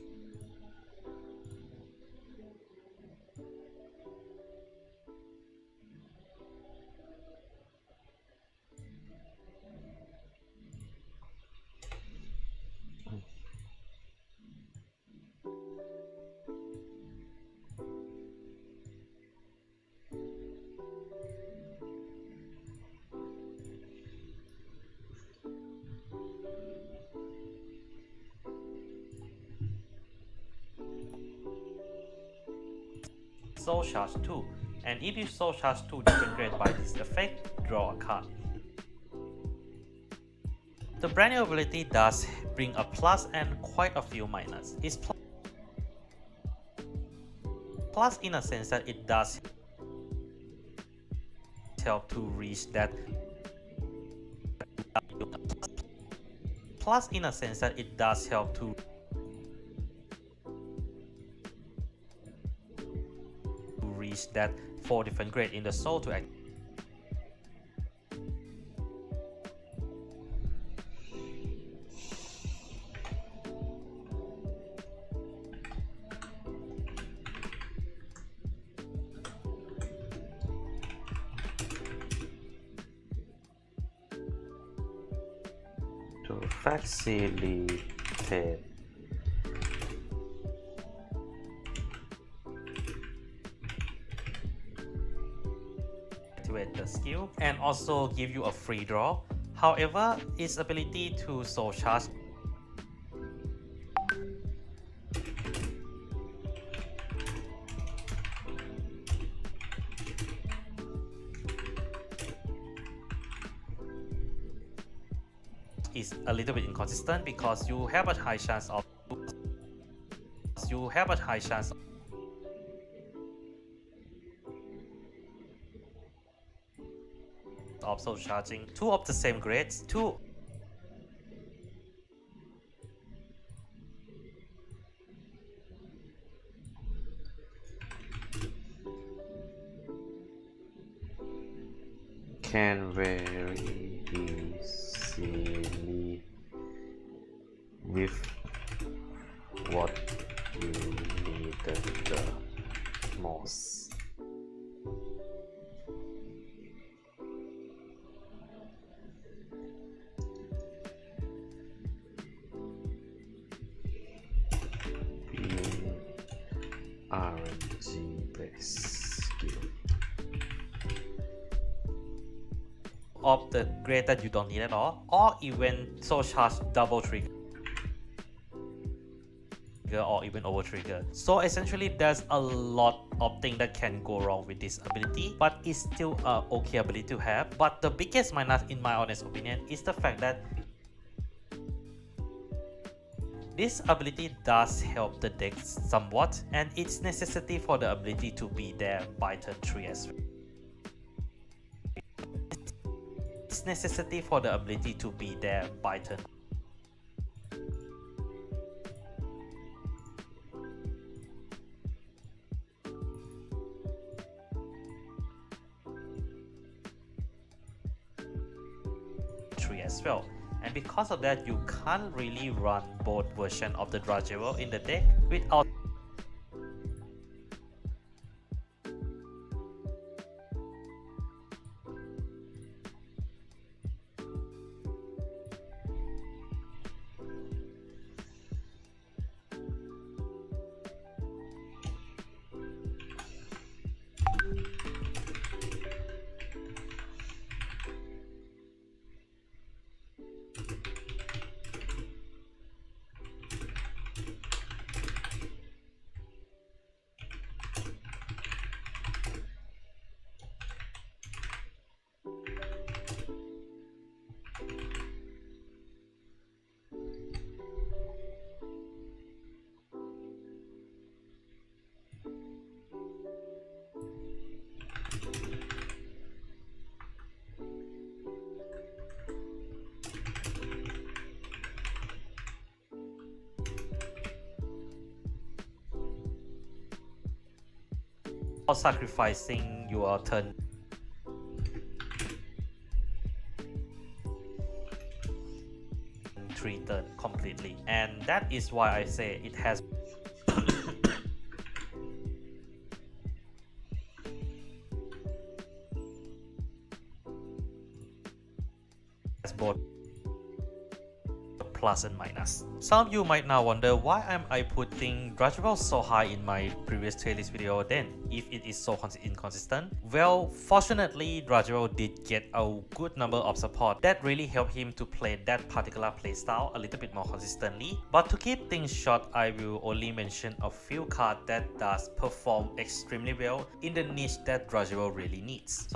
soul charge 2, and if you soul charge 2 different grade by this effect, draw a card. The brand new ability does bring a plus and quite a few minus. It's plus in a sense that it does help to reach that plus in a sense that it does help to reach that 4 different grade in the soul to act. To facilitate activate the skill and also give you a free draw. However, its ability to soul charge is a little bit inconsistent because you have a high chance of soul charging 2 of the same grades. 2 can very easily with what you needed the most. Being RNG based skill. of the grade that you don't need at all, or even soul charge double trigger or even over trigger. So essentially there's a lot of things that can go wrong with this ability, but it's still a okay ability to have. But the biggest minus in my honest opinion is the fact that this ability does help the deck somewhat, and its necessity for the ability to be there by turn 3 as well. Its necessity for the ability to be there by turn 3 as well. And because of that, you can't really run both versions of the Dragero in the deck without sacrificing your turn 3 turn completely. And that is why I say it has both plus and minus. Some of you might now wonder why am I putting Drudgeable so high in my previous tier list video then, if it is so inconsistent. Well, fortunately Drudgeable did get a good number of support that really helped him to play that particular playstyle a little bit more consistently. But to keep things short, I will only mention a few cards that does perform extremely well in the niche that Drudgeable really needs.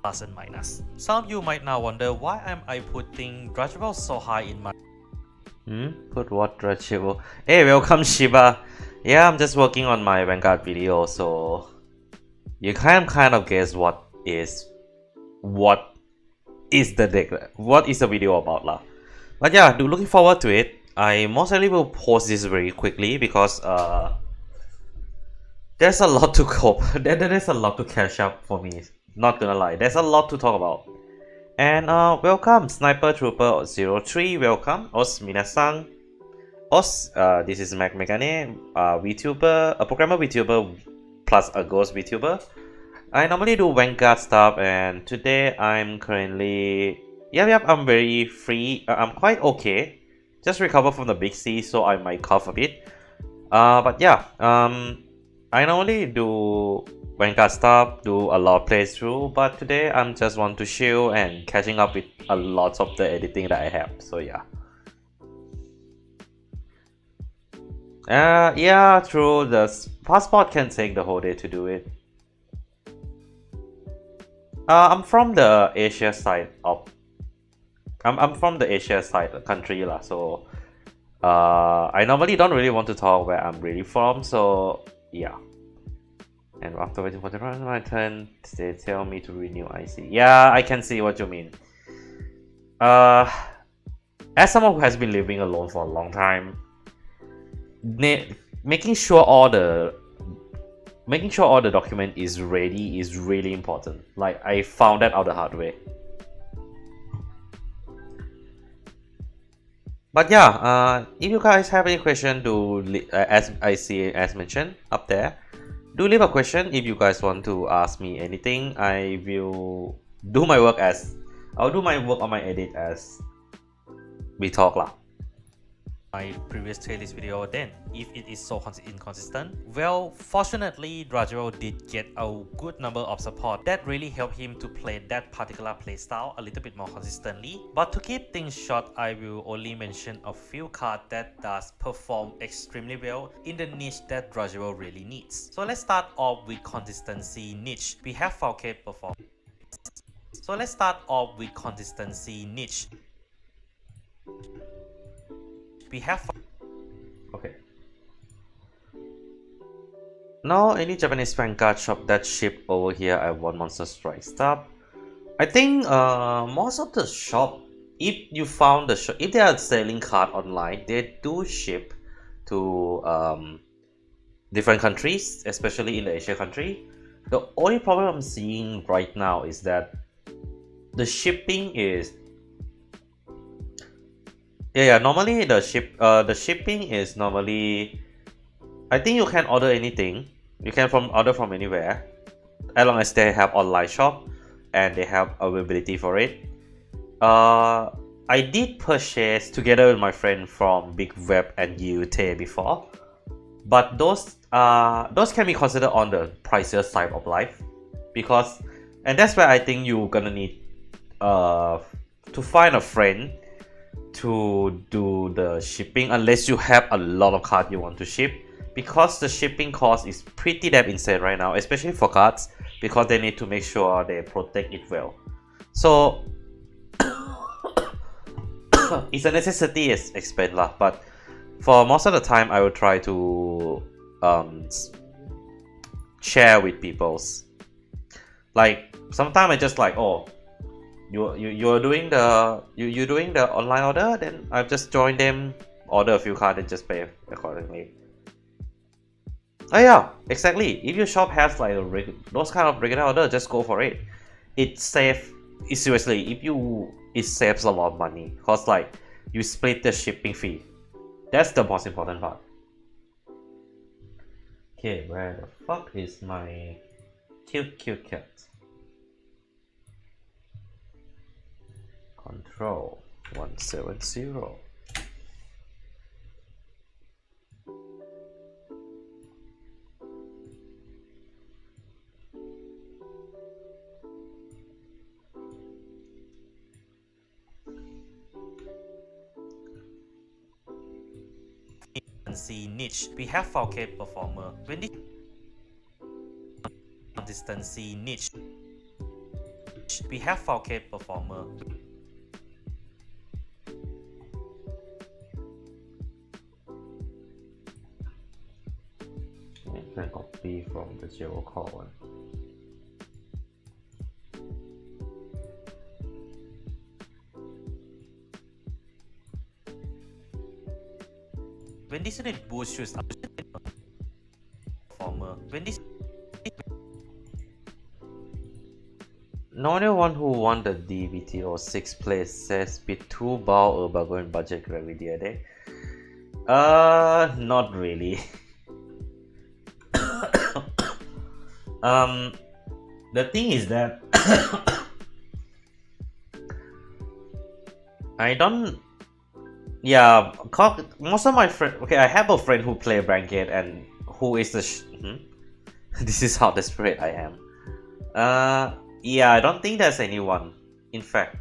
Plus and minus. Some of you might now wonder why am I putting Drudgeable so high in my Put what Drudgeable? Hey, welcome Shiba. Yeah, I'm just working on my Vanguard video, so you can kind of guess what is the deck, what is the video about lah. But yeah, looking forward to it. I most likely will post this very quickly because there's a lot to cope. There's a lot to catch up for me. Not gonna lie, there's a lot to talk about. And welcome Sniper Trooper 03, welcome. Os minasan. Os, this is Mac Megane, Vtuber, a programmer Vtuber plus a ghost Vtuber. I normally do Vanguard stuff, and today I'm currently I'm very free. I'm quite okay. Just recovered from the big C, so I might cough a bit. But yeah, I normally do Vanguard stuff, do a lot of playthrough, but today I'm just want to chill and catching up with a lot of the editing that I have. So yeah. Yeah, true. The passport can take the whole day to do it. I'm from the Asia side of. I'm from the Asia side country lah. So, I normally don't really want to talk where I'm really from. So yeah. And after waiting for the run my turn, they tell me to renew IC. Yeah, I can see what you mean. As someone who has been living alone for a long time, making sure all the document is ready is really important. Like, I found that out the hard way. But yeah, if you guys have any question, as I see as mentioned up there, do leave a question. If you guys want to ask me anything, I will do my work I'll do my work on my edit as we talk lah. My previous tier list video then, if it is so inconsistent. Well, fortunately Drudgeable did get a good number of support that really helped him to play that particular playstyle a little bit more consistently. But to keep things short, I will only mention a few cards that does perform extremely well in the niche that Drudgeable really needs. So let's start off with consistency niche. We have Falcate perform. So let's start off with consistency niche. We have okay. Now any Japanese Vanguard shop that ship over here, I want Monster Strike. Stop. I think most of the shop, if you found the shop, if they are selling card online, they do ship to different countries, especially in the Asia country. The only problem I'm seeing right now is that the shipping is normally the shipping is normally, I think you can order anything. You can order from anywhere, as long as they have online shop and they have availability for it. I did purchase together with my friend from Big Web and UT before, but those can be considered on the pricier side of life, because, and that's where I think you're gonna need to find a friend to do the shipping, unless you have a lot of cards you want to ship, because the shipping cost is pretty damn insane right now, especially for cards, because they need to make sure they protect it well. So it's a necessity as expense lah, but for most of the time I will try to share with people's, like sometimes I just like, oh, you're doing the online order, then I've just joined them, order a few cards and just pay accordingly. Oh yeah, exactly. If your shop has like those kind of regular order, just go for it. It's safe seriously, it saves a lot of money because like you split the shipping fee. That's the most important part. Okay, where the fuck is my cute cat? Control 170. consistency niche, we have 4K performer. When this consistency niche, we have 4K performer. I can copy from the zero core one. When this unit boost shows up performer, when this no one who won the DVTO 6th place says Vtuber or Bagon budget gravity day. Not really. The thing is that I don't. Yeah, most of my friends. Okay, I have a friend who play Blanket and who is the. This is how desperate I am. Yeah, I don't think there's anyone. In fact,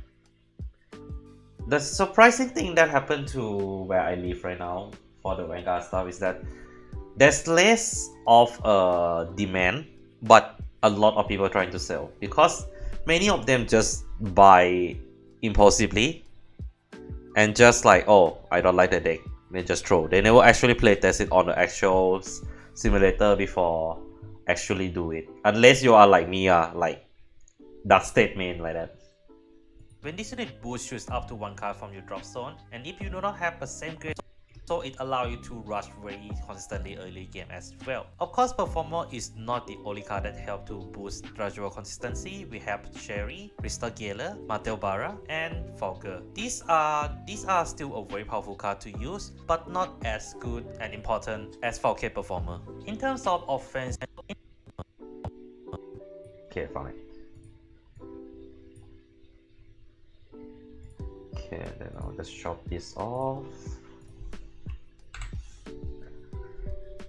the surprising thing that happened to where I live right now for the Vanguard stuff is that there's less of a demand, but a lot of people trying to sell because many of them just buy impulsively and just like, oh, I don't like the deck, they just throw. They never actually play test it on the actual simulator before actually do it, unless you are like me, like that statement like that. when this unit boost shows up to 1 card from your drop zone, and if you do not have the same grade, so it allows you to rush very consistently early game as well. Of course, Performer is not the only card that help to boost gradual consistency. We have Cherry, Crystal Gala, Barra, and Fogger. These are still a very powerful card to use, but not as good and important as 4K Performer. In terms of offense, okay, fine. Okay, then I'll just chop this off.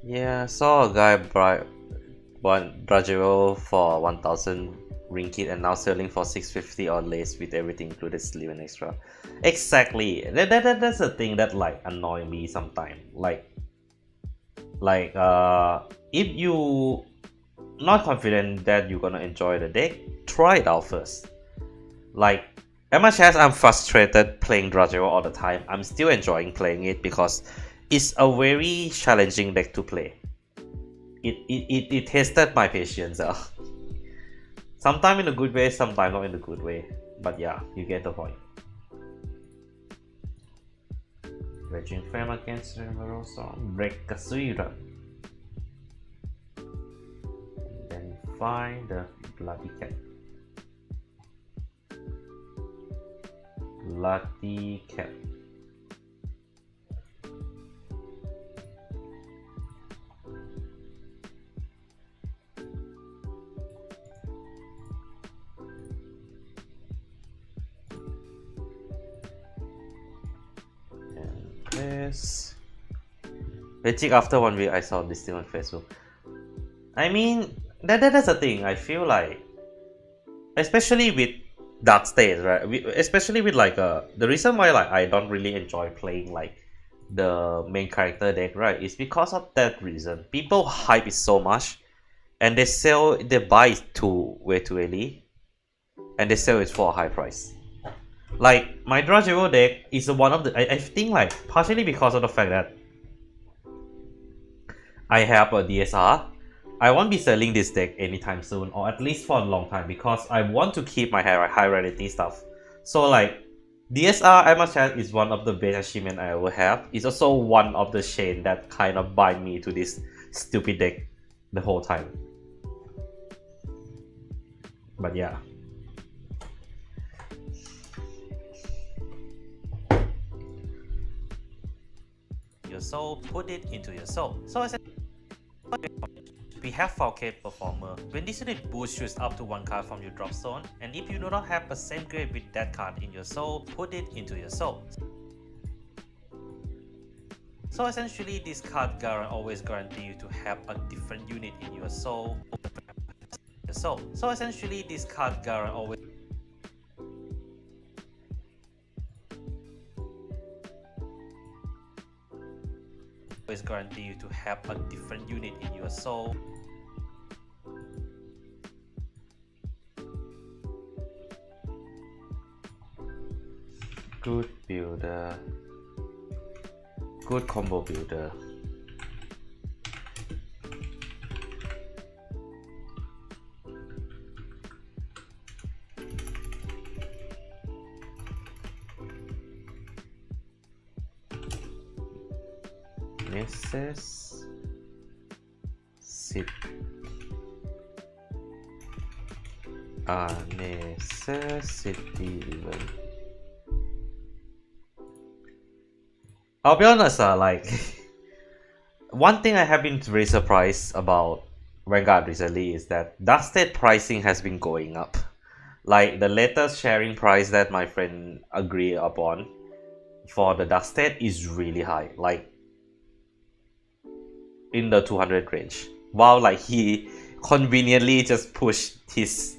Yeah, saw a guy buy one Dragero for 1000 ringgit and now selling for 650 or less with everything included, sleeve and extra. Exactly. That's the thing that like annoy me sometimes. Like if you not confident that you're gonna enjoy the deck, try it out first. Like as much as I'm frustrated playing Dragero all the time, I'm still enjoying playing it because it's a very challenging deck to play. It tested my patience. Sometimes in a good way, sometimes not in a good way. But yeah, you get the point. Raging Flame against Reverosa, break Kasuira. Then find the Bloody Cat. Bloody Cat. This. Legit after 1 week I saw this thing on Facebook. I mean that's the thing. I feel like, especially with Dark State, right? Especially with like the reason why like I don't really enjoy playing like the main character deck, right, is because of that reason. People hype it so much and they buy it way too early and they sell it for a high price. Like my Dragero deck is one of the I think like partially because of the fact that I have a DSR. I won't be selling this deck anytime soon, or at least for a long time, because I want to keep my high rarity stuff. So like DSR I must have is one of the best achievement I ever have. It's also one of the chain that kind of bind me to this stupid deck the whole time. But yeah. your soul, put it into your soul. So essentially, we have Falcate Performer. When this unit boosts shoots up to 1 card from your drop zone, and if you do not have a same grade with that card in your soul, put it into your soul. So essentially, this card always guarantee you to have a different unit in your soul. So essentially, this card always guarantee you to have a different unit in your soul. Good builder. Good combo builder. Necessity even. I'll be honest, like one thing I have been very surprised about Vanguard recently is that dusted pricing has been going up. Like the latest sharing price that my friend agreed upon for the dusted is really high, like in the 200 range. While like he conveniently just pushed his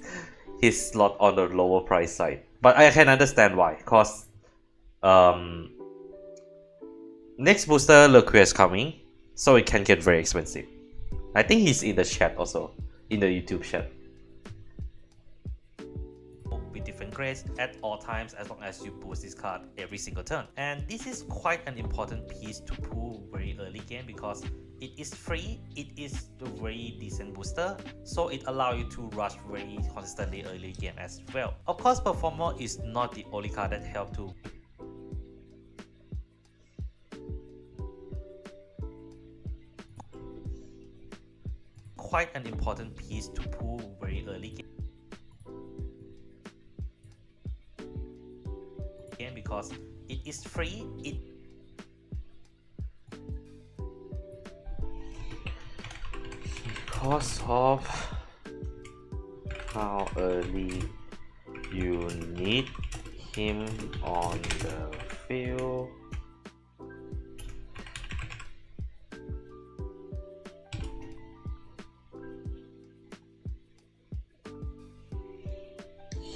slot on the lower price side. But I can understand why, cause next booster Lukrembo is coming, so it can get very expensive. I think he's in the chat also, in the YouTube chat. With different grades at all times as long as you boost this card every single turn. And this is quite an important piece to pull very early game because it is free, it is a very decent booster, so it allows you to rush very consistently early game as well. Of course, Performer is not the only card that helps to quite an important piece to pull very early game because it is free, because of how early you need him on the field.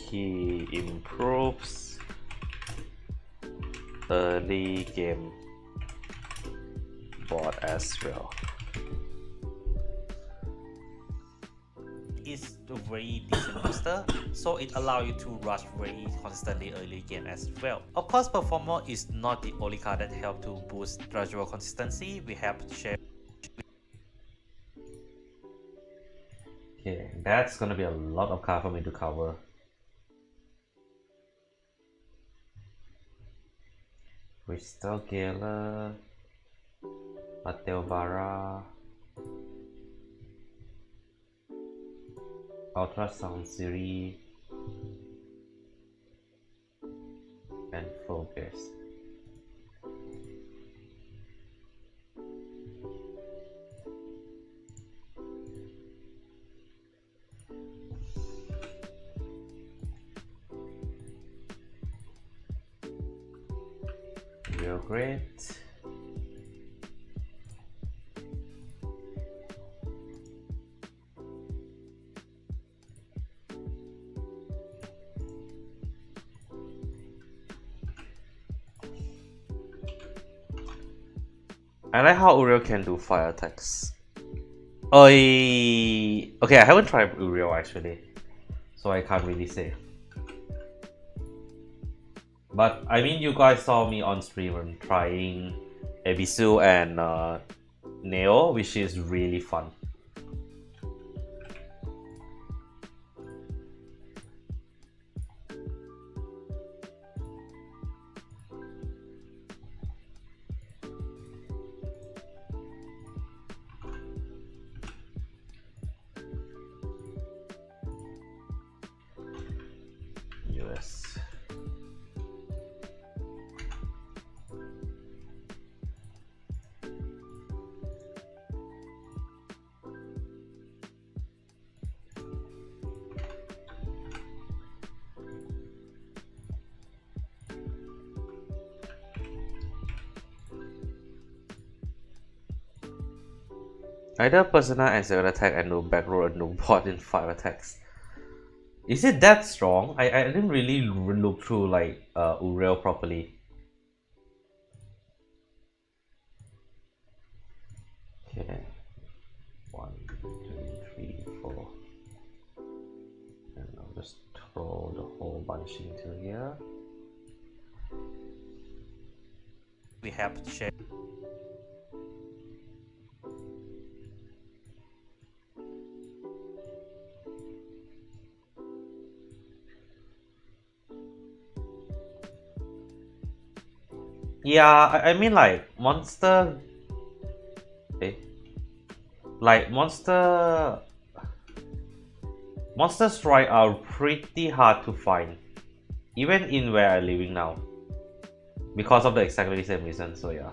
He improves early game board as well. is a very decent booster, so it allows you to rush very consistently early game as well. Of course, Performer is not the only card that helps to boost gradual consistency. We have share. Okay, that's gonna be a lot of card for me to cover. Crystal Gala, Vara, Ultrasound Series, and Focus. Real great. I like how Uriel can do fire attacks. Okay, I haven't tried Uriel actually, so I can't really say. But I mean, you guys saw me on stream and trying Ebisu and Neo, which is really fun. US. Either persona and second attack and no back row and no bot in 5 attacks. Is it that strong? I didn't really look through like Uriel properly. Okay. 1, 2, 3, 4. And I'll just throw the whole bunch into here. We have shared. Yeah, I mean like monster. Like monster strike are pretty hard to find, even in where I'm living now, because of the exactly same reason. So yeah.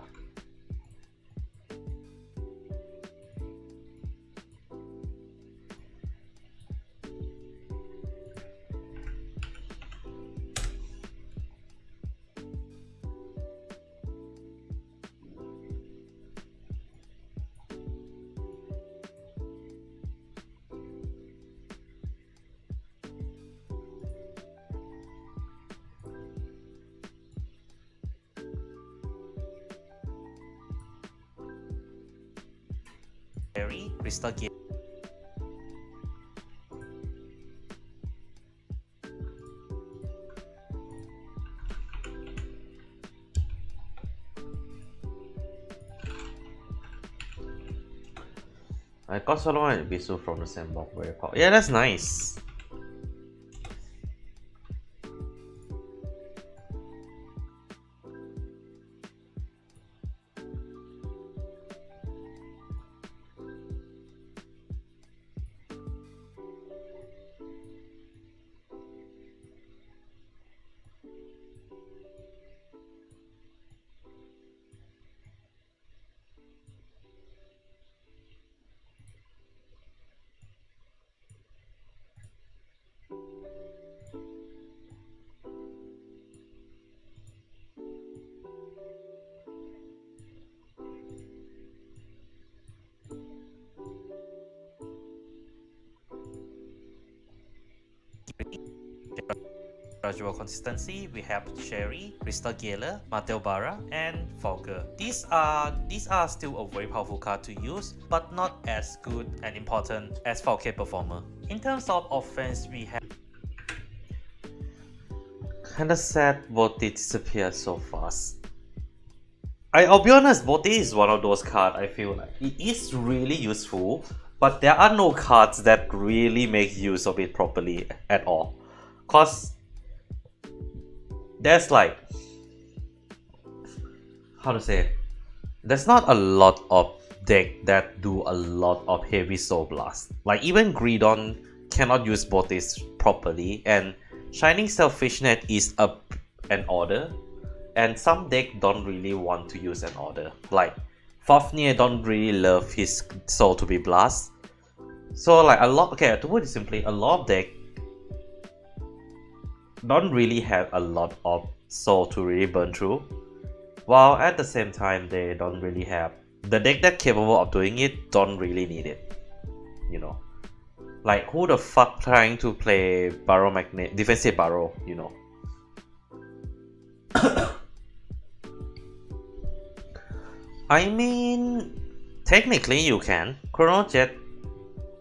Crystal Gear. I got Solomon and Bisu from the same block. Very powerful. Yeah, that's nice. Gradual consistency, we have Sherry, Crystal Gala, Mateo Barra, and Fogger. These are still a very powerful card to use, but not as good and important as 4K Performer. In terms of offense, we have Kinda sad Vote disappeared so fast. I'll be honest, Vote is one of those cards I feel like it is really useful, but there are no cards that really make use of it properly at all. Cause there's like, how to say, there's not a lot of deck that do a lot of heavy soul blast. Like even Greedon cannot use Botis properly, and Shining Selfishnet is an order, and some deck don't really want to use an order. Like Fafnir don't really love his soul to be blast. So like to put it simply, a lot of deck don't really have a lot of soul to really burn through, while at the same time they don't really have the deck that capable of doing it don't really need it, you know. Like who the fuck trying to play Barrow Magnet defensive Barrow, you know. I mean, technically you can Chrono Jet,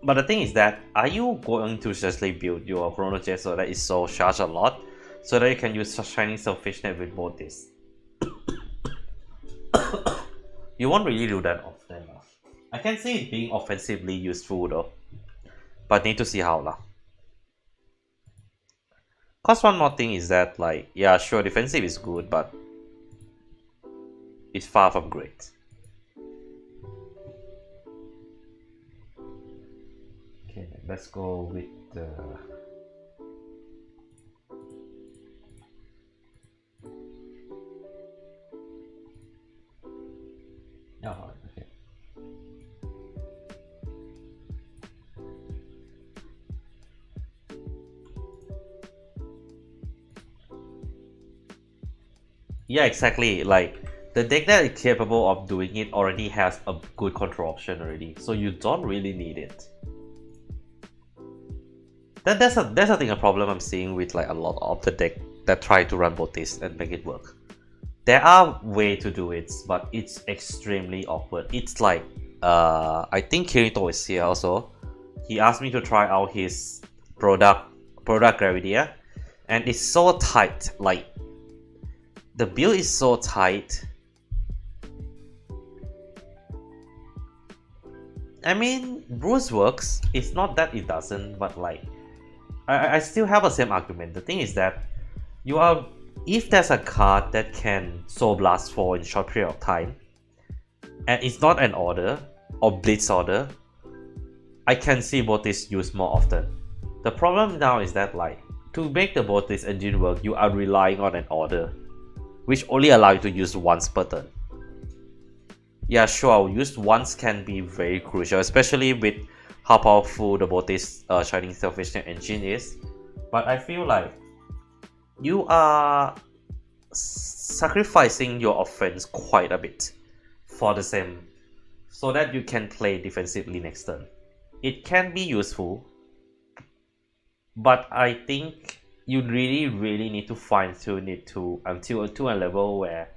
but the thing is that, are you going to just build your Chrono Jet so that it's so charged a lot, so that you can use Shining Selfishnet with both this? You won't really do that often. I can see it being offensively useful though, but need to see how lah. Cause one more thing is that, like, yeah, sure, defensive is good, but it's far from great. Okay, let's go with the okay. Yeah, exactly. Like the deck that is capable of doing it already has a good control option already, so you don't really need it. That's a problem I'm seeing with like a lot of the deck that try to run both this and make it work. There are ways to do it, but it's extremely awkward. It's like I think Kirito is here also. He asked me to try out his product Gravidia, and it's so tight. Like the build is so tight. I mean, Bruce works. It's not that it doesn't, but like I still have the same argument. The thing is that if there's a card that can Soul Blast 4 in short period of time, and it's not an order or Blitz order, I can see both this used more often. The problem now is that like to make the both this engine work, you are relying on an order, which only allow you to use once per turn. Yeah, sure, use once can be very crucial, especially with how powerful the Botis Shining Selfishness engine is. But I feel like you are sacrificing your offense quite a bit for the same, so that you can play defensively next turn. It can be useful, but I think you really need to fine tune it to a level where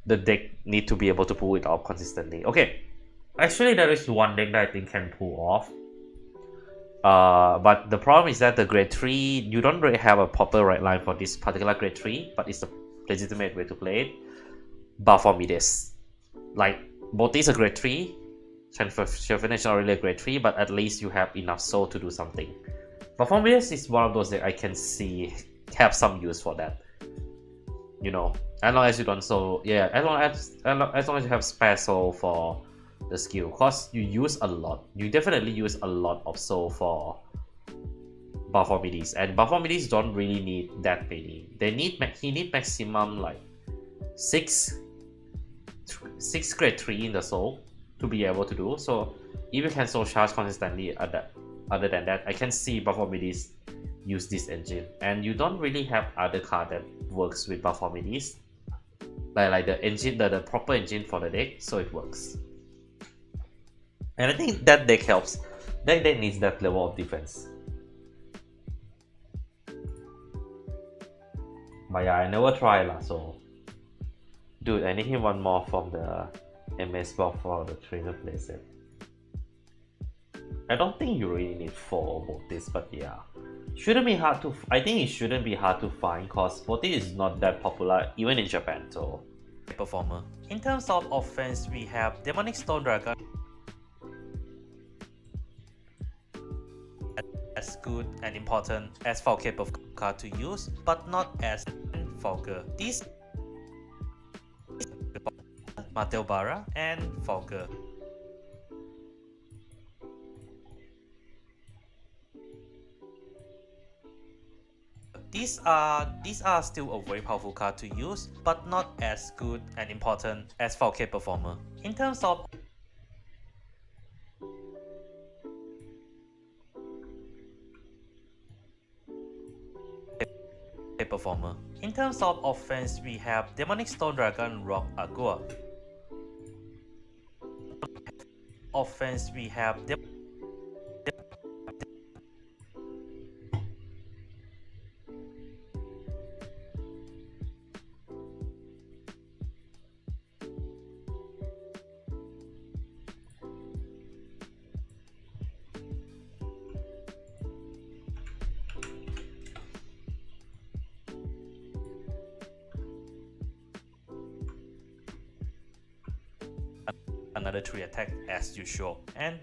the deck need to be able to pull it off consistently. Okay, actually there is one deck that I think can pull off. But the problem is that the grade 3, you don't really have a proper right line for this particular grade 3, but it's a legitimate way to play it. Baphomedes. Like, both is a grade 3, Chauvinist is not really a grade 3, but at least you have enough soul to do something. Baphomedes is one of those that I can see have some use for that. You know, as long as you don't soul, yeah, as long as you have spare soul for the skill, cause you use a lot. You definitely use a lot of soul for Baphomedes, and Baphomedes don't really need that many. He need maximum like 6 grade 3 in the soul to be able to do. So if you can soul charge consistently other than that, I can see Baphomedes use this engine, and you don't really have other card that works with Baphomedes, like the engine, the proper engine for the deck, so it works. And I think that deck helps. That deck needs that level of defense. But yeah, I never try lah, so dude, I need him one more from the MS box for the trainer playset. I don't think you really need 4 about this, but yeah. Shouldn't be hard to. I think it shouldn't be hard to find, cause Boti is not that popular even in Japan. So performer. In terms of offense, we have Demonic Stone Dragon as good and important as for capable card to use, but not as Fogger. These Mateobara and Fogger. These are still a very powerful card to use, but not as good and important as 4K performer. In terms of performer. In terms of offense, we have Demonic Stone Dragon Rock Agua. Offense, we have another 3 attack as usual. And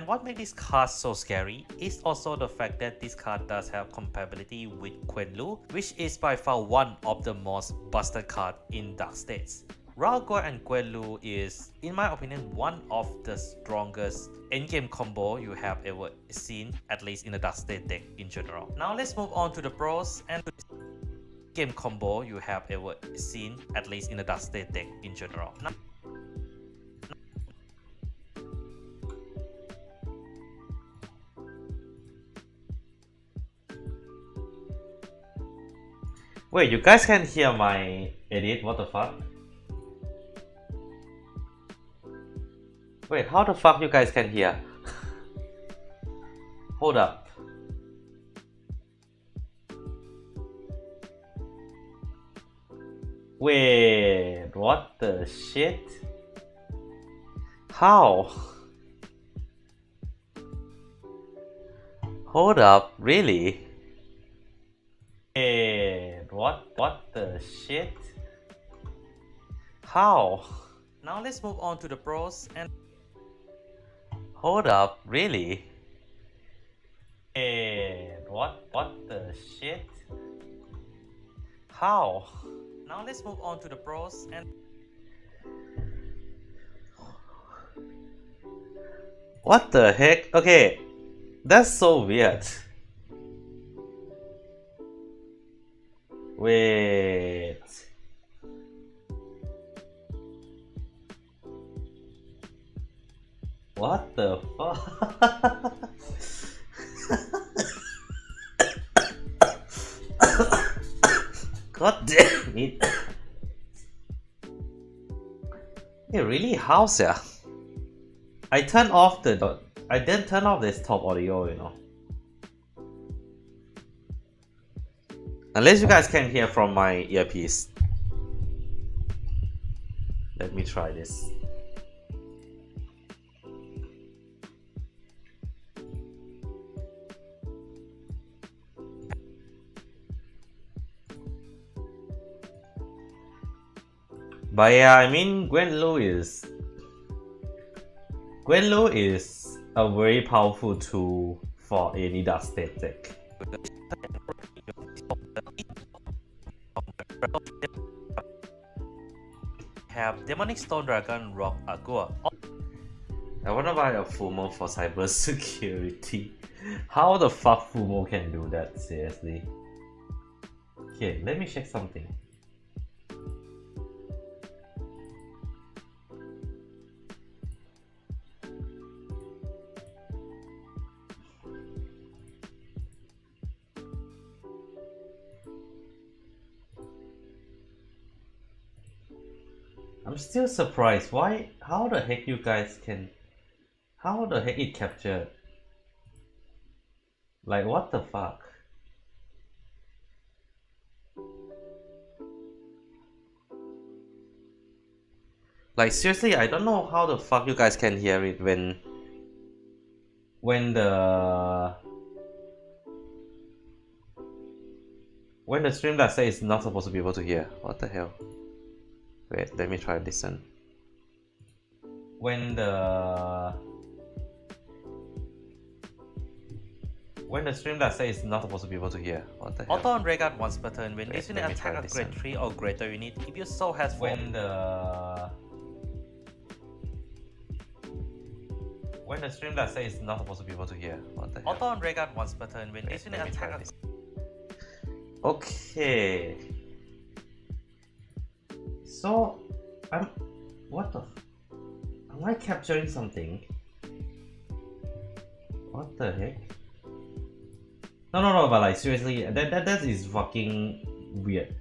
what makes this card so scary is also the fact that this card does have compatibility with Quenlu, which is by far one of the most busted card in Dark States. Ragor and Quenlu is, in my opinion, one of the strongest endgame combo you have ever seen, at least in the Dark State deck in general. Now let's move on to the pros and game combo you have ever seen, at least in the Dark State deck in general. wait, you guys can hear my edit? What the fuck? Wait, how the fuck you guys can hear? Hold up. Wait, what the shit? How? Hold up, really? Wait, what the shit? How? Now let's move on to the pros and Hold up, really? Wait, what the shit? How? now let's move on to the pros and What the heck? Okay, that's so weird. Wait. What the fuck? God damn it. Hey, really? How's ya? I didn't turn off this top audio, you know. Unless you guys can hear from my earpiece. Let me try this. But yeah, I mean, Gwenlu is a very powerful tool for any dark state deck. have Demonic Stone Dragon Rock Agua. I wanna buy a Fumo for cybersecurity. How the fuck Fumo can do that, seriously? Okay, let me check something. I'm still surprised. How the heck you guys can... How the heck it captured? Like, what the fuck? Like, seriously, I don't know how the fuck you guys can hear it when the stream that says it's not supposed to be able to hear. What the hell? Wait, let me try listen. When the stream that says it's not supposed to be able to hear. What the hell? Auto on Regard once per turn when Wait, this unit let me attack try a this grade one. 3 or greater unit if your soul has 4. When the stream that says it's not supposed to be able to hear. What the hell? Auto on Regard once per turn when Wait, this unit let me try attack a this. Okay. So, what the? Am I capturing something? What the heck? No, but like seriously, that is fucking weird.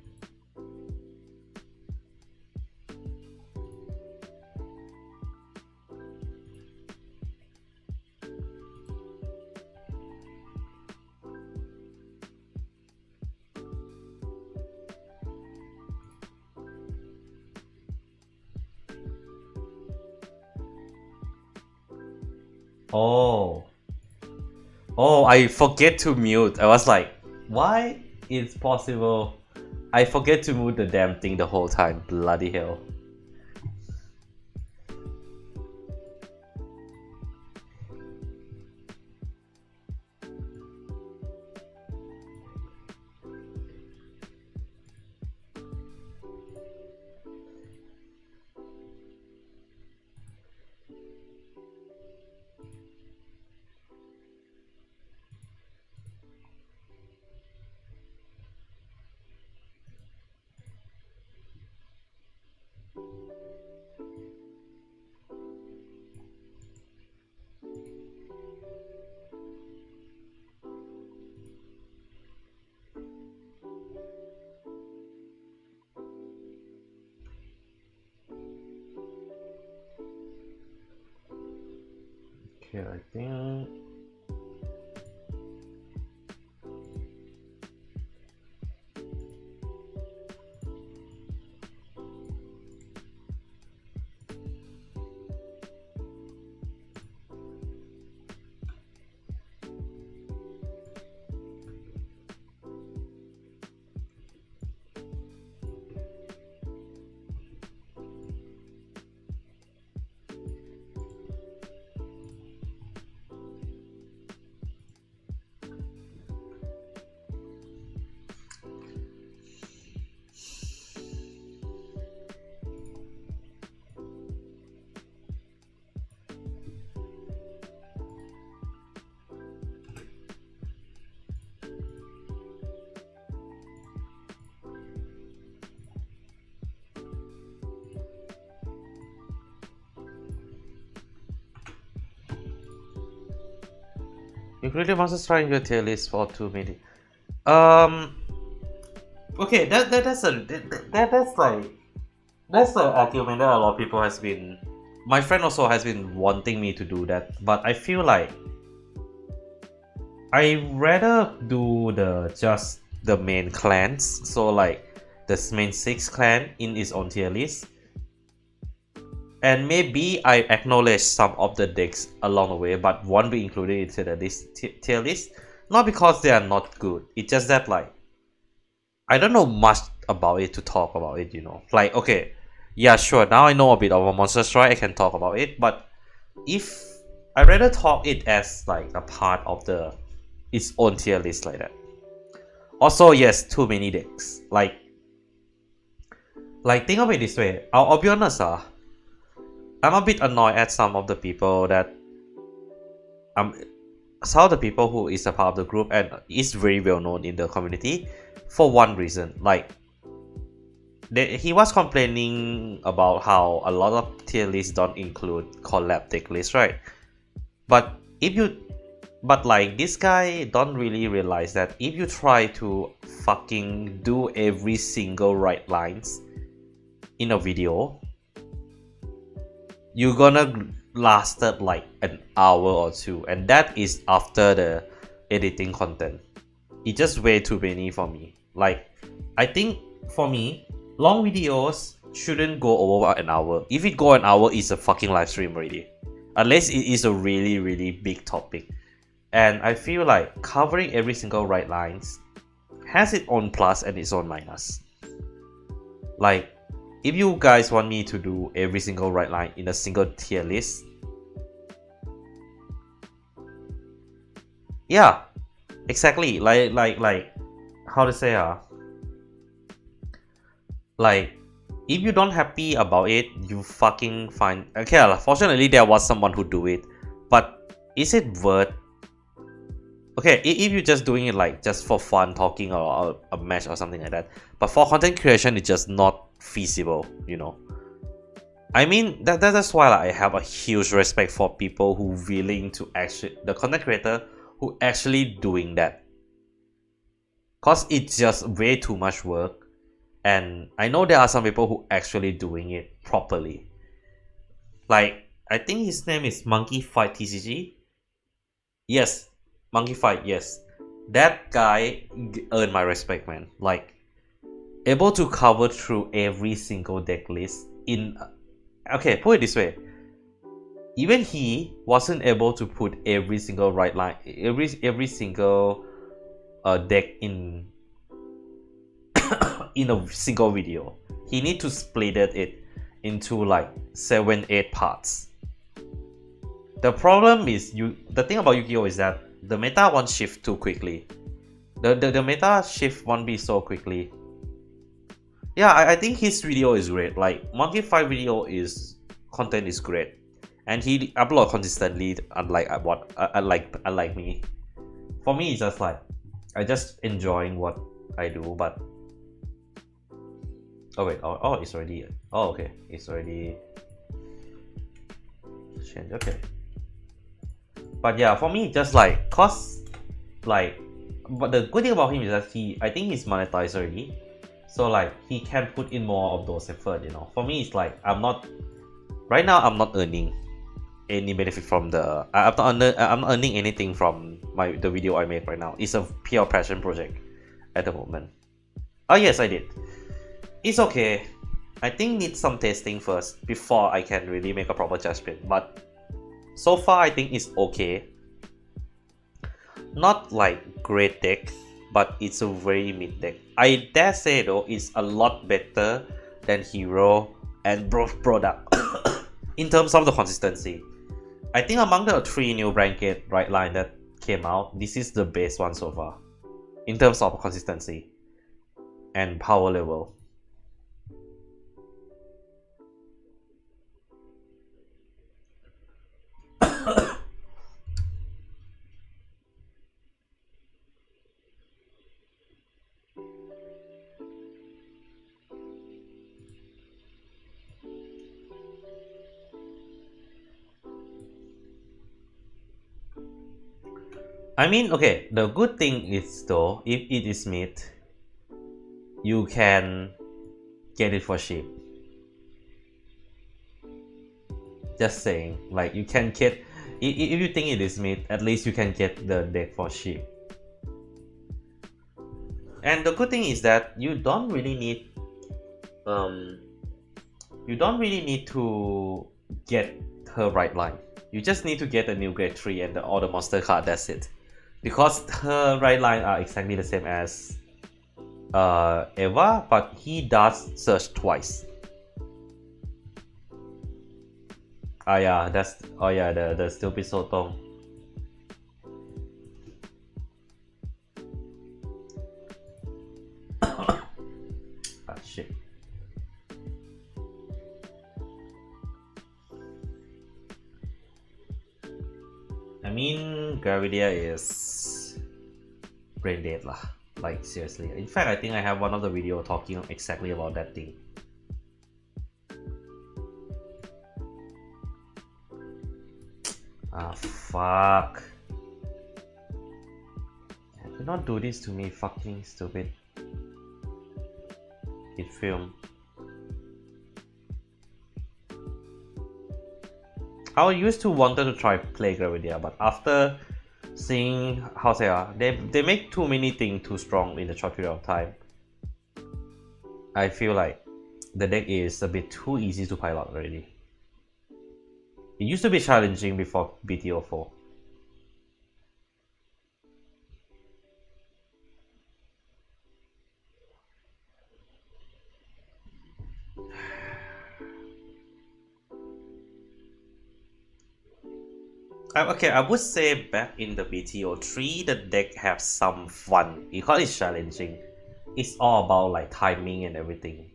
Oh, I forget to mute. I was like, why is possible? I forget to mute the damn thing the whole time. Bloody hell. Okay, I think including monsters trying your tier list for 2 minutes. Okay, that's like that's the argument that a lot of people has been. My friend also has been wanting me to do that, but I feel like I rather do just the main clans. So like the main 6 clan in its own tier list. And maybe I acknowledge some of the decks along the way, but won't be included into the tier list. Not because they are not good. It's just that like I don't know much about it to talk about it, you know. Like okay, yeah, sure. Now I know a bit of a Monster Strike. I can talk about it, but if I rather talk it as like a part of its own tier list like that. Also, yes, too many decks. Like think of it this way. I'll be honest, I'm a bit annoyed at some of the people that some of the people who is a part of the group and is very well known in the community for one reason. Like he was complaining about how a lot of tier lists don't include collab deck lists, right? But like this guy don't really realize that if you try to fucking do every single right lines in a video, you're gonna lasted like an hour or two, and that is after the editing content. It's just way too many for me. Like I think for me, long videos shouldn't go over an hour. If it go an hour, it's a fucking live stream already, unless it is a really big topic. And I feel like covering every single right lines has its own plus and its own minus. Like if you guys want me to do every single right line in a single tier list, yeah, exactly. Like how to say like if you don't happy about it, you fucking find okay. Fortunately, there was someone who do it, but is it worth? Okay, if you're just doing it like just for fun, talking or a match or something like that, but for content creation, it's just not feasible, you know. I mean that's why like, I have a huge respect for people who willing to actually the content creator who actually doing that, cause it's just way too much work, and I know there are some people who actually doing it properly. Like I think his name is Monkey Fight TCG. Yes, Monkey Fight. Yes, that guy earned my respect, man. Like able to cover through every single deck list in okay, put it this way, even he wasn't able to put every single right line, every single deck in in a single video. He need to split it into like 7-8 parts. The problem is the thing about Yu-Gi-Oh is that the meta won't shift too quickly. The meta shift won't be so quickly. Yeah, I think his video is great. Like Monkey Fight video content is great, and he upload consistently. Unlike me, for me it's just like I just enjoying what I do. But oh wait, oh it's already okay, it's already changed. Okay, but yeah, for me just like cause like, but the good thing about him is that I think he's monetized already. So like he can put in more of those effort, you know. For me, it's like right now I'm not earning. any benefit from the. I'm not earning anything from the video I make right now. It's a pure passion project at the moment. Oh yes, I did. It's okay. I think need some testing first before I can really make a proper judgment. But so far, I think it's okay. Not like great deck, but it's a very mid deck. I dare say though, it's a lot better than Hero and Product in terms of the consistency. I think among the 3 new bracket right line that came out, this is the best one so far in terms of consistency and power level. I mean, okay, the good thing is though, if it is mid, you can get it for cheap. Just saying, like you can get, if you think it is mid, at least you can get the deck for cheap. And the good thing is that you don't really need to get her right line. You just need to get a new grade 3 and all the monster card, that's it. Because her right line are exactly the same as Eva, but he does search twice. Ah yeah, the stupid Sotong. Ah shit. I mean, Gravidia is brain dead lah. Like seriously. In fact, I think I have one of the video talking exactly about that thing. Ah fuck. Do not do this to me, fucking stupid. It film. I used to wanted to try play Gravidia, but after seeing how they make too many things too strong in a short period of time, I feel like the deck is a bit too easy to pilot already. It used to be challenging before BTO4. Okay, I would say back in the BTO3, the deck have some fun because it's challenging. It's all about like timing and everything.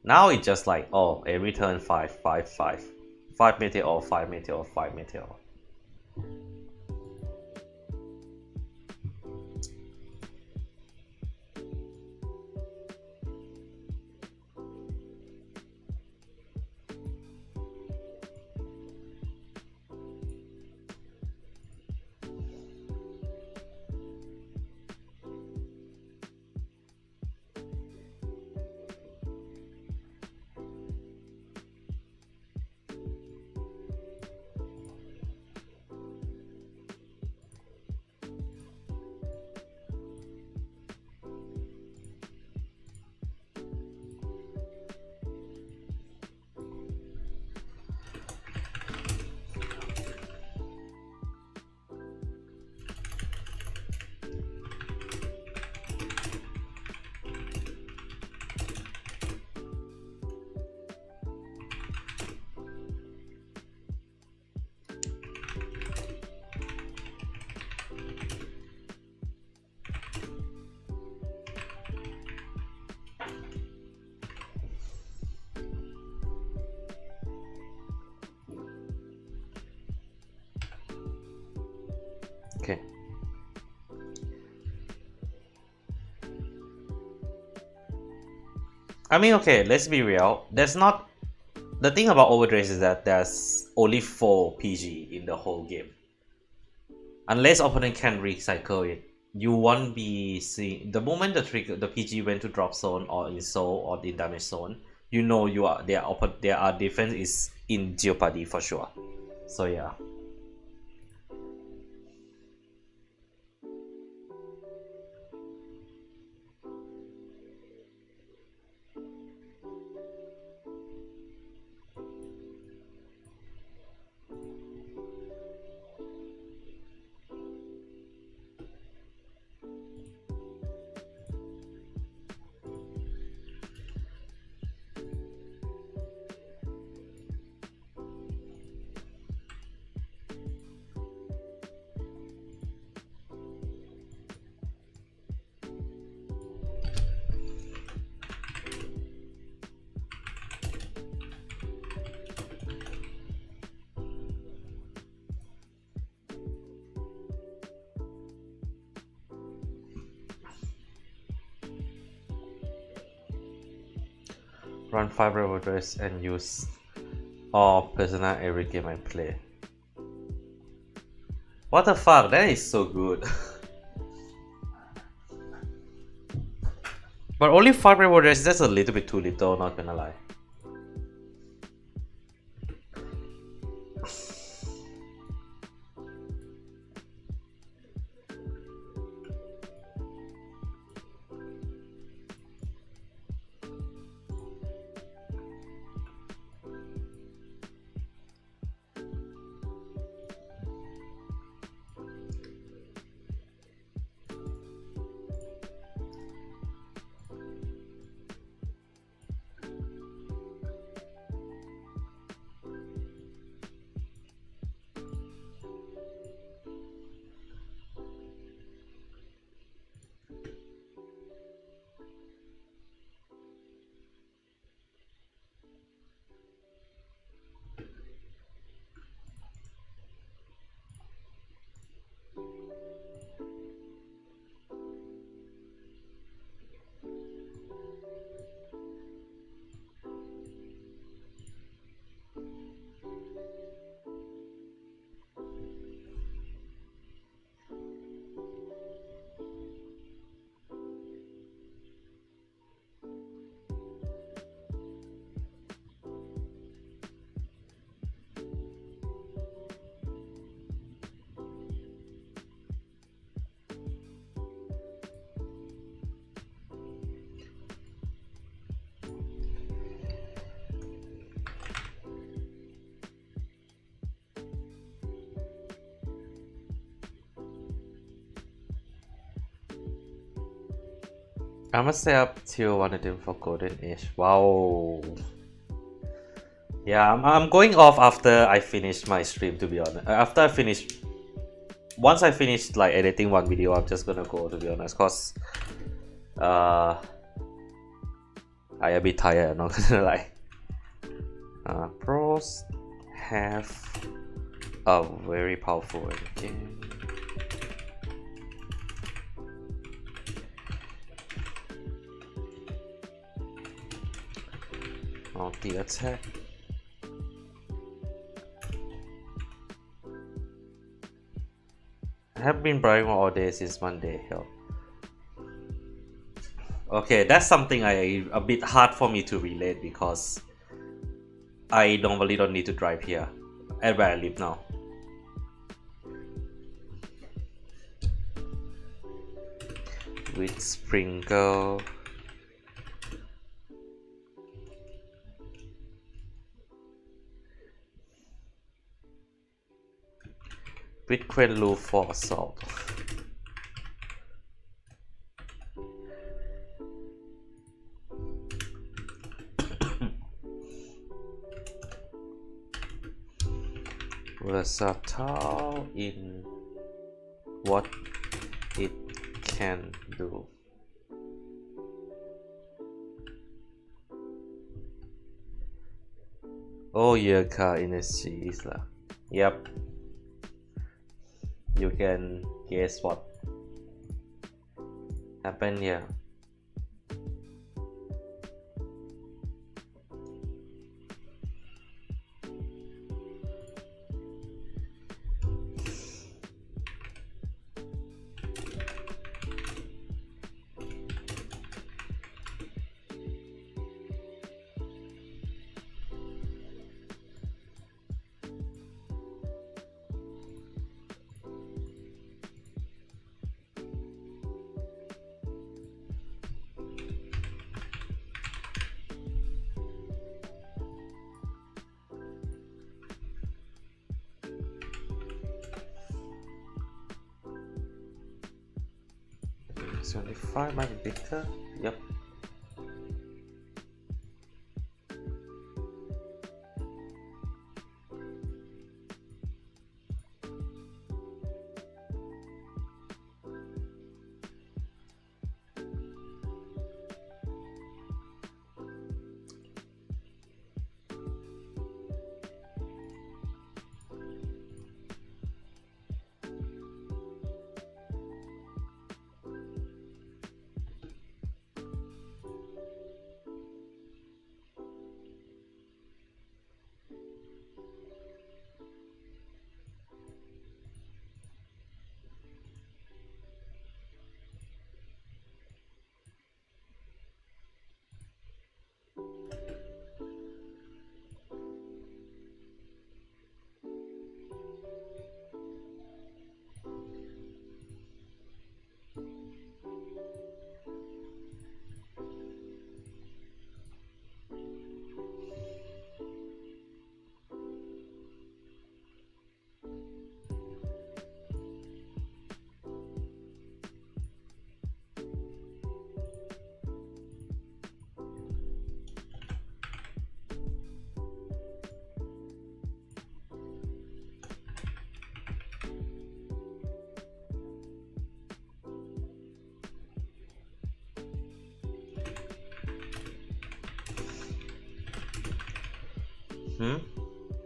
Now it's just like, oh, every turn 5, 5, 5. 5 meteor, 5 meteor, 5 meteor. Okay. I mean, okay, let's be real. There's not... The thing about Overdress is that there's only 4 PG in the whole game. Unless opponent can recycle it, you won't be seeing... The moment the PG went to drop zone or in soul or in damage zone, you know their defense is in jeopardy for sure. So yeah. Run 5 revolvers and use all persona every game I play. What the fuck? That is so good. But only 5 revolvers, that's a little bit too little, not gonna lie. I must stay up till 1 of them for Golden Age. Wow. Yeah, I'm going off after I finish my stream, to be honest. After I finish, once I finish like editing one video, I'm just gonna go, to be honest, cause I a bit tired, I'm not gonna lie. Pros have a very powerful game. Multi attack. I have been buying all day since Monday. Hell. Okay, that's something a bit hard for me to relate because I normally don't need to drive here at where I live now. With sprinkle. With Quello for assault. Versatile in what it can do. Oh yeah, car energy is lah. Yep. You can guess what happened here. 75 might be better. Yep.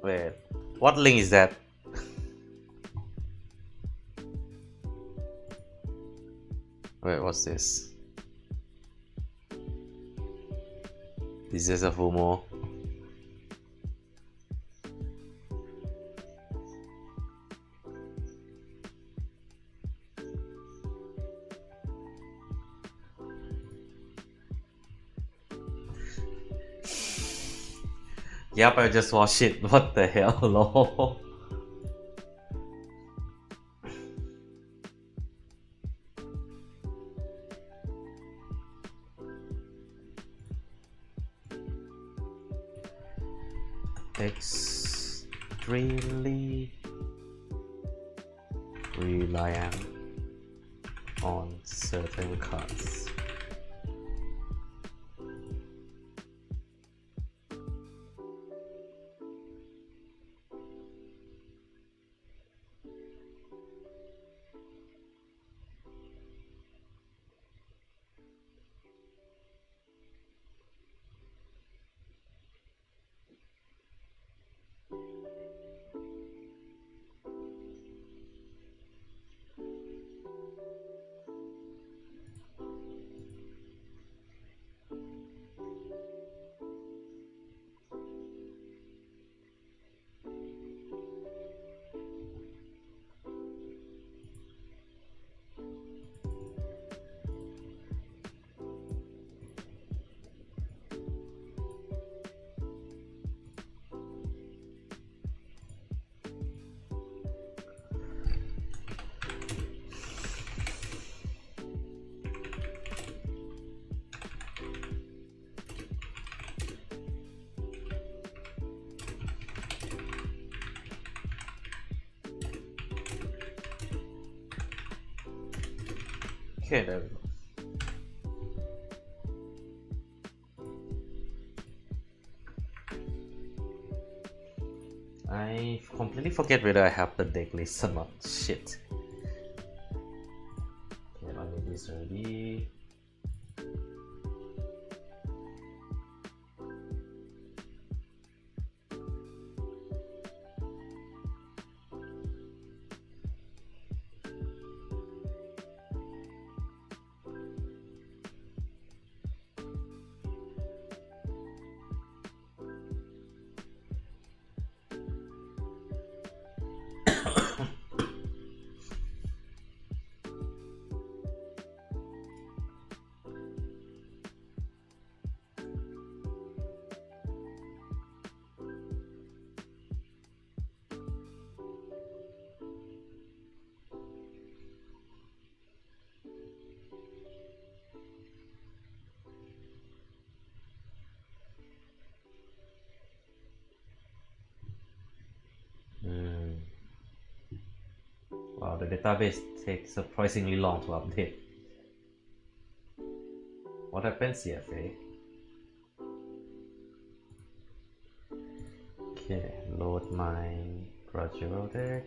Wait, what link is that? Wait, what's this? This is a FOMO. Yep, I just watched it. What the hell, lol. Extremely reliant on certain cards. Okay, there we go. I completely forget whether I have the deck list or not. Shit. Okay, I need this ready. Wow, the database takes surprisingly long to update. What happened, CFA? Okay, load my gradual deck.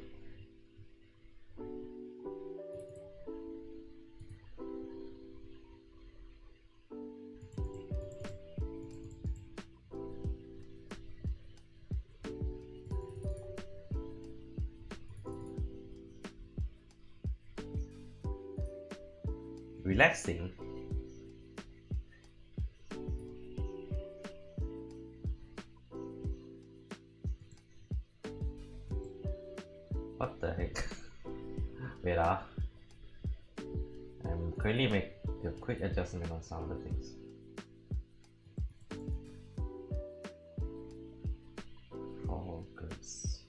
Relaxing. What the heck? Wait, I'm currently make a quick adjustment on some of the things. Focus.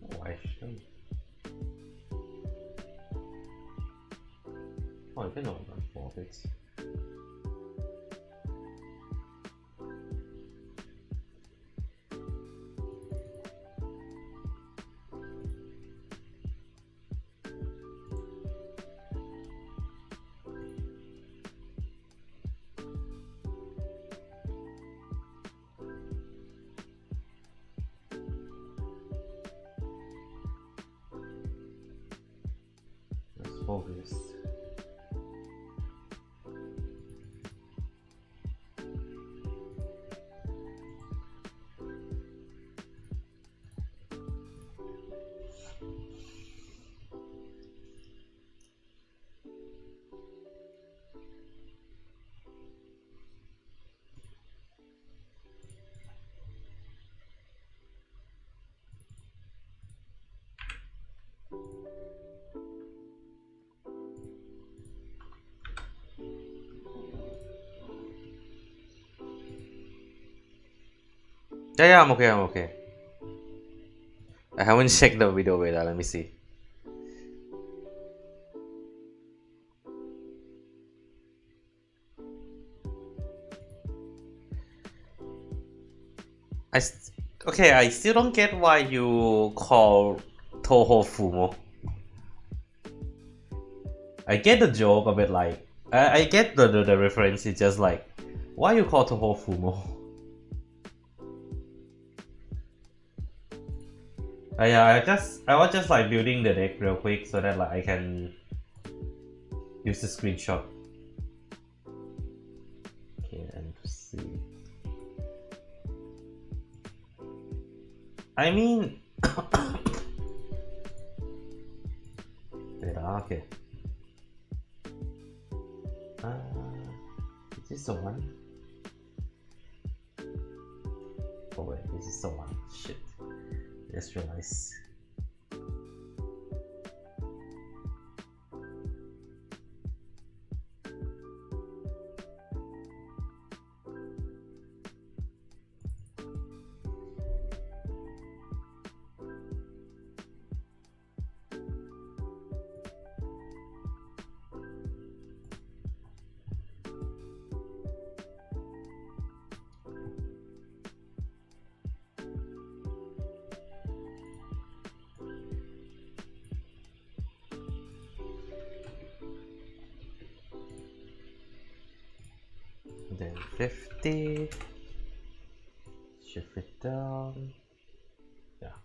Oh, I should. Oh, I can only run 4 bits. Let's focus. Yeah, I'm okay, I'm okay. I haven't checked the video. Wait, let me see. Okay, I still don't get why you call Toho Fumo. I get the joke of it, like I get the reference. It's just like, why you call Toho Fumo? Yeah, I was just like building the deck real quick so that like I can use the screenshot. Okay, and see. I mean, wait, okay. Is this the one? Oh wait, this is the one. Shit. Just realized. Then 50, shift it down, yeah.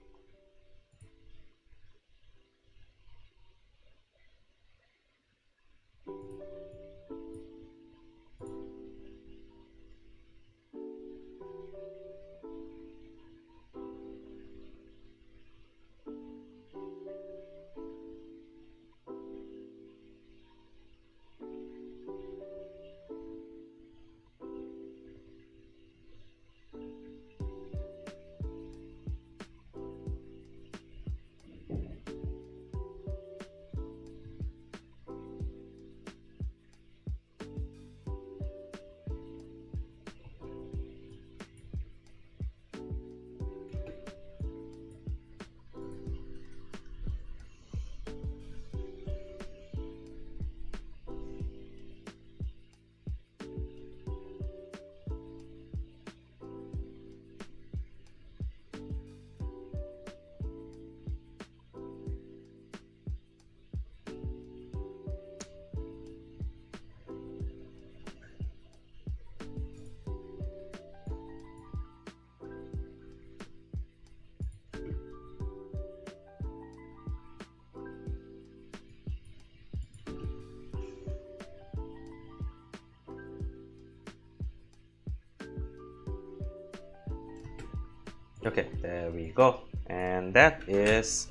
Okay, there we go. And that is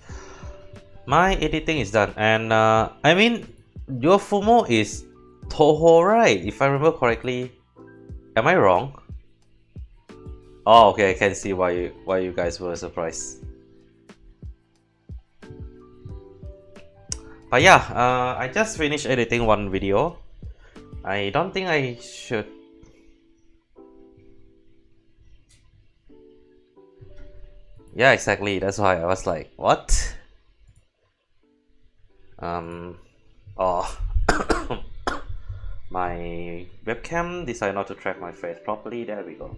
my editing is done. And I mean, your Fumo is Toho, right? If I remember correctly. Am I wrong? Oh, okay, I can see why you guys were surprised. But yeah, I just finished editing one video. I don't think I should. Yeah, exactly. That's why I was like, what? Oh, my webcam decided not to track my face properly. There we go.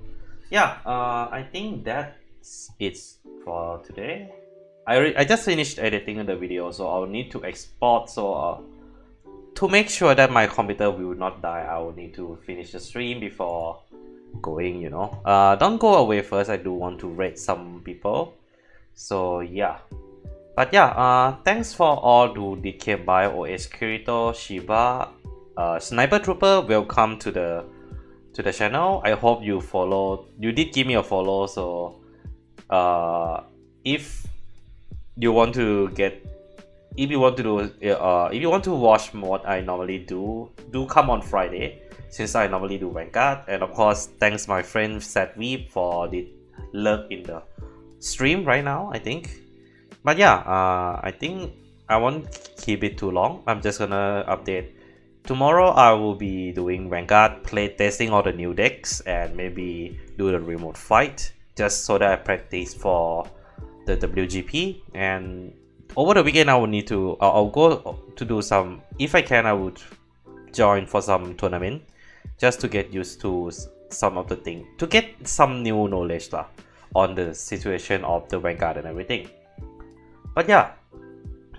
Yeah, I think that's it for today. I just finished editing the video, so I'll need to export. So to make sure that my computer will not die, I will need to finish the stream before going. Don't go away first. I do want to rate some people. So yeah. But yeah, thanks for all who did came by. OS Kirito, Shiba, Sniper Trooper, welcome to the channel. I hope you follow. You did give me a follow, so if you want to get, if you want to do, if you want to watch what I normally do come on Friday, since I normally do Vanguard. And of course, thanks my friend Sadweep for the lurk in the stream right now, I think. But yeah, I think I won't keep it too long. I'm just gonna update. Tomorrow I will be doing Vanguard, play testing all the new decks, and maybe do the remote fight, just so that I practice for the WGP. And over the weekend I will need to, I'll go to do some, if I can I would join for some tournament, just to get used to some of the things, to get some new knowledge lah, on the situation of the Vanguard and everything. But yeah,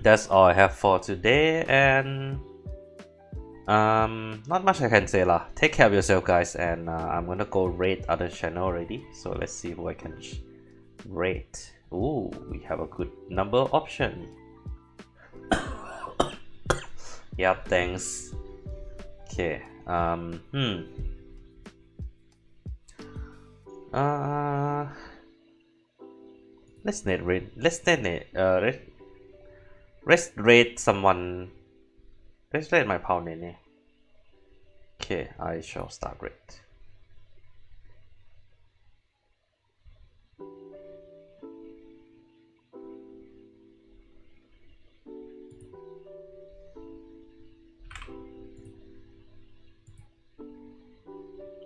that's all I have for today, and not much I can say lah. Take care of yourself, guys, and I'm gonna go raid other channel already. So let's see who I can raid. Ooh, we have a good number option. Yep, thanks. Okay. Let's net raid. Let's net let's raid someone. Let's raid my pal Nene. Okay, I shall start raid.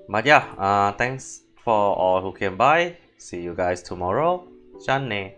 But yeah, thanks for all who came by. See you guys tomorrow. Janne.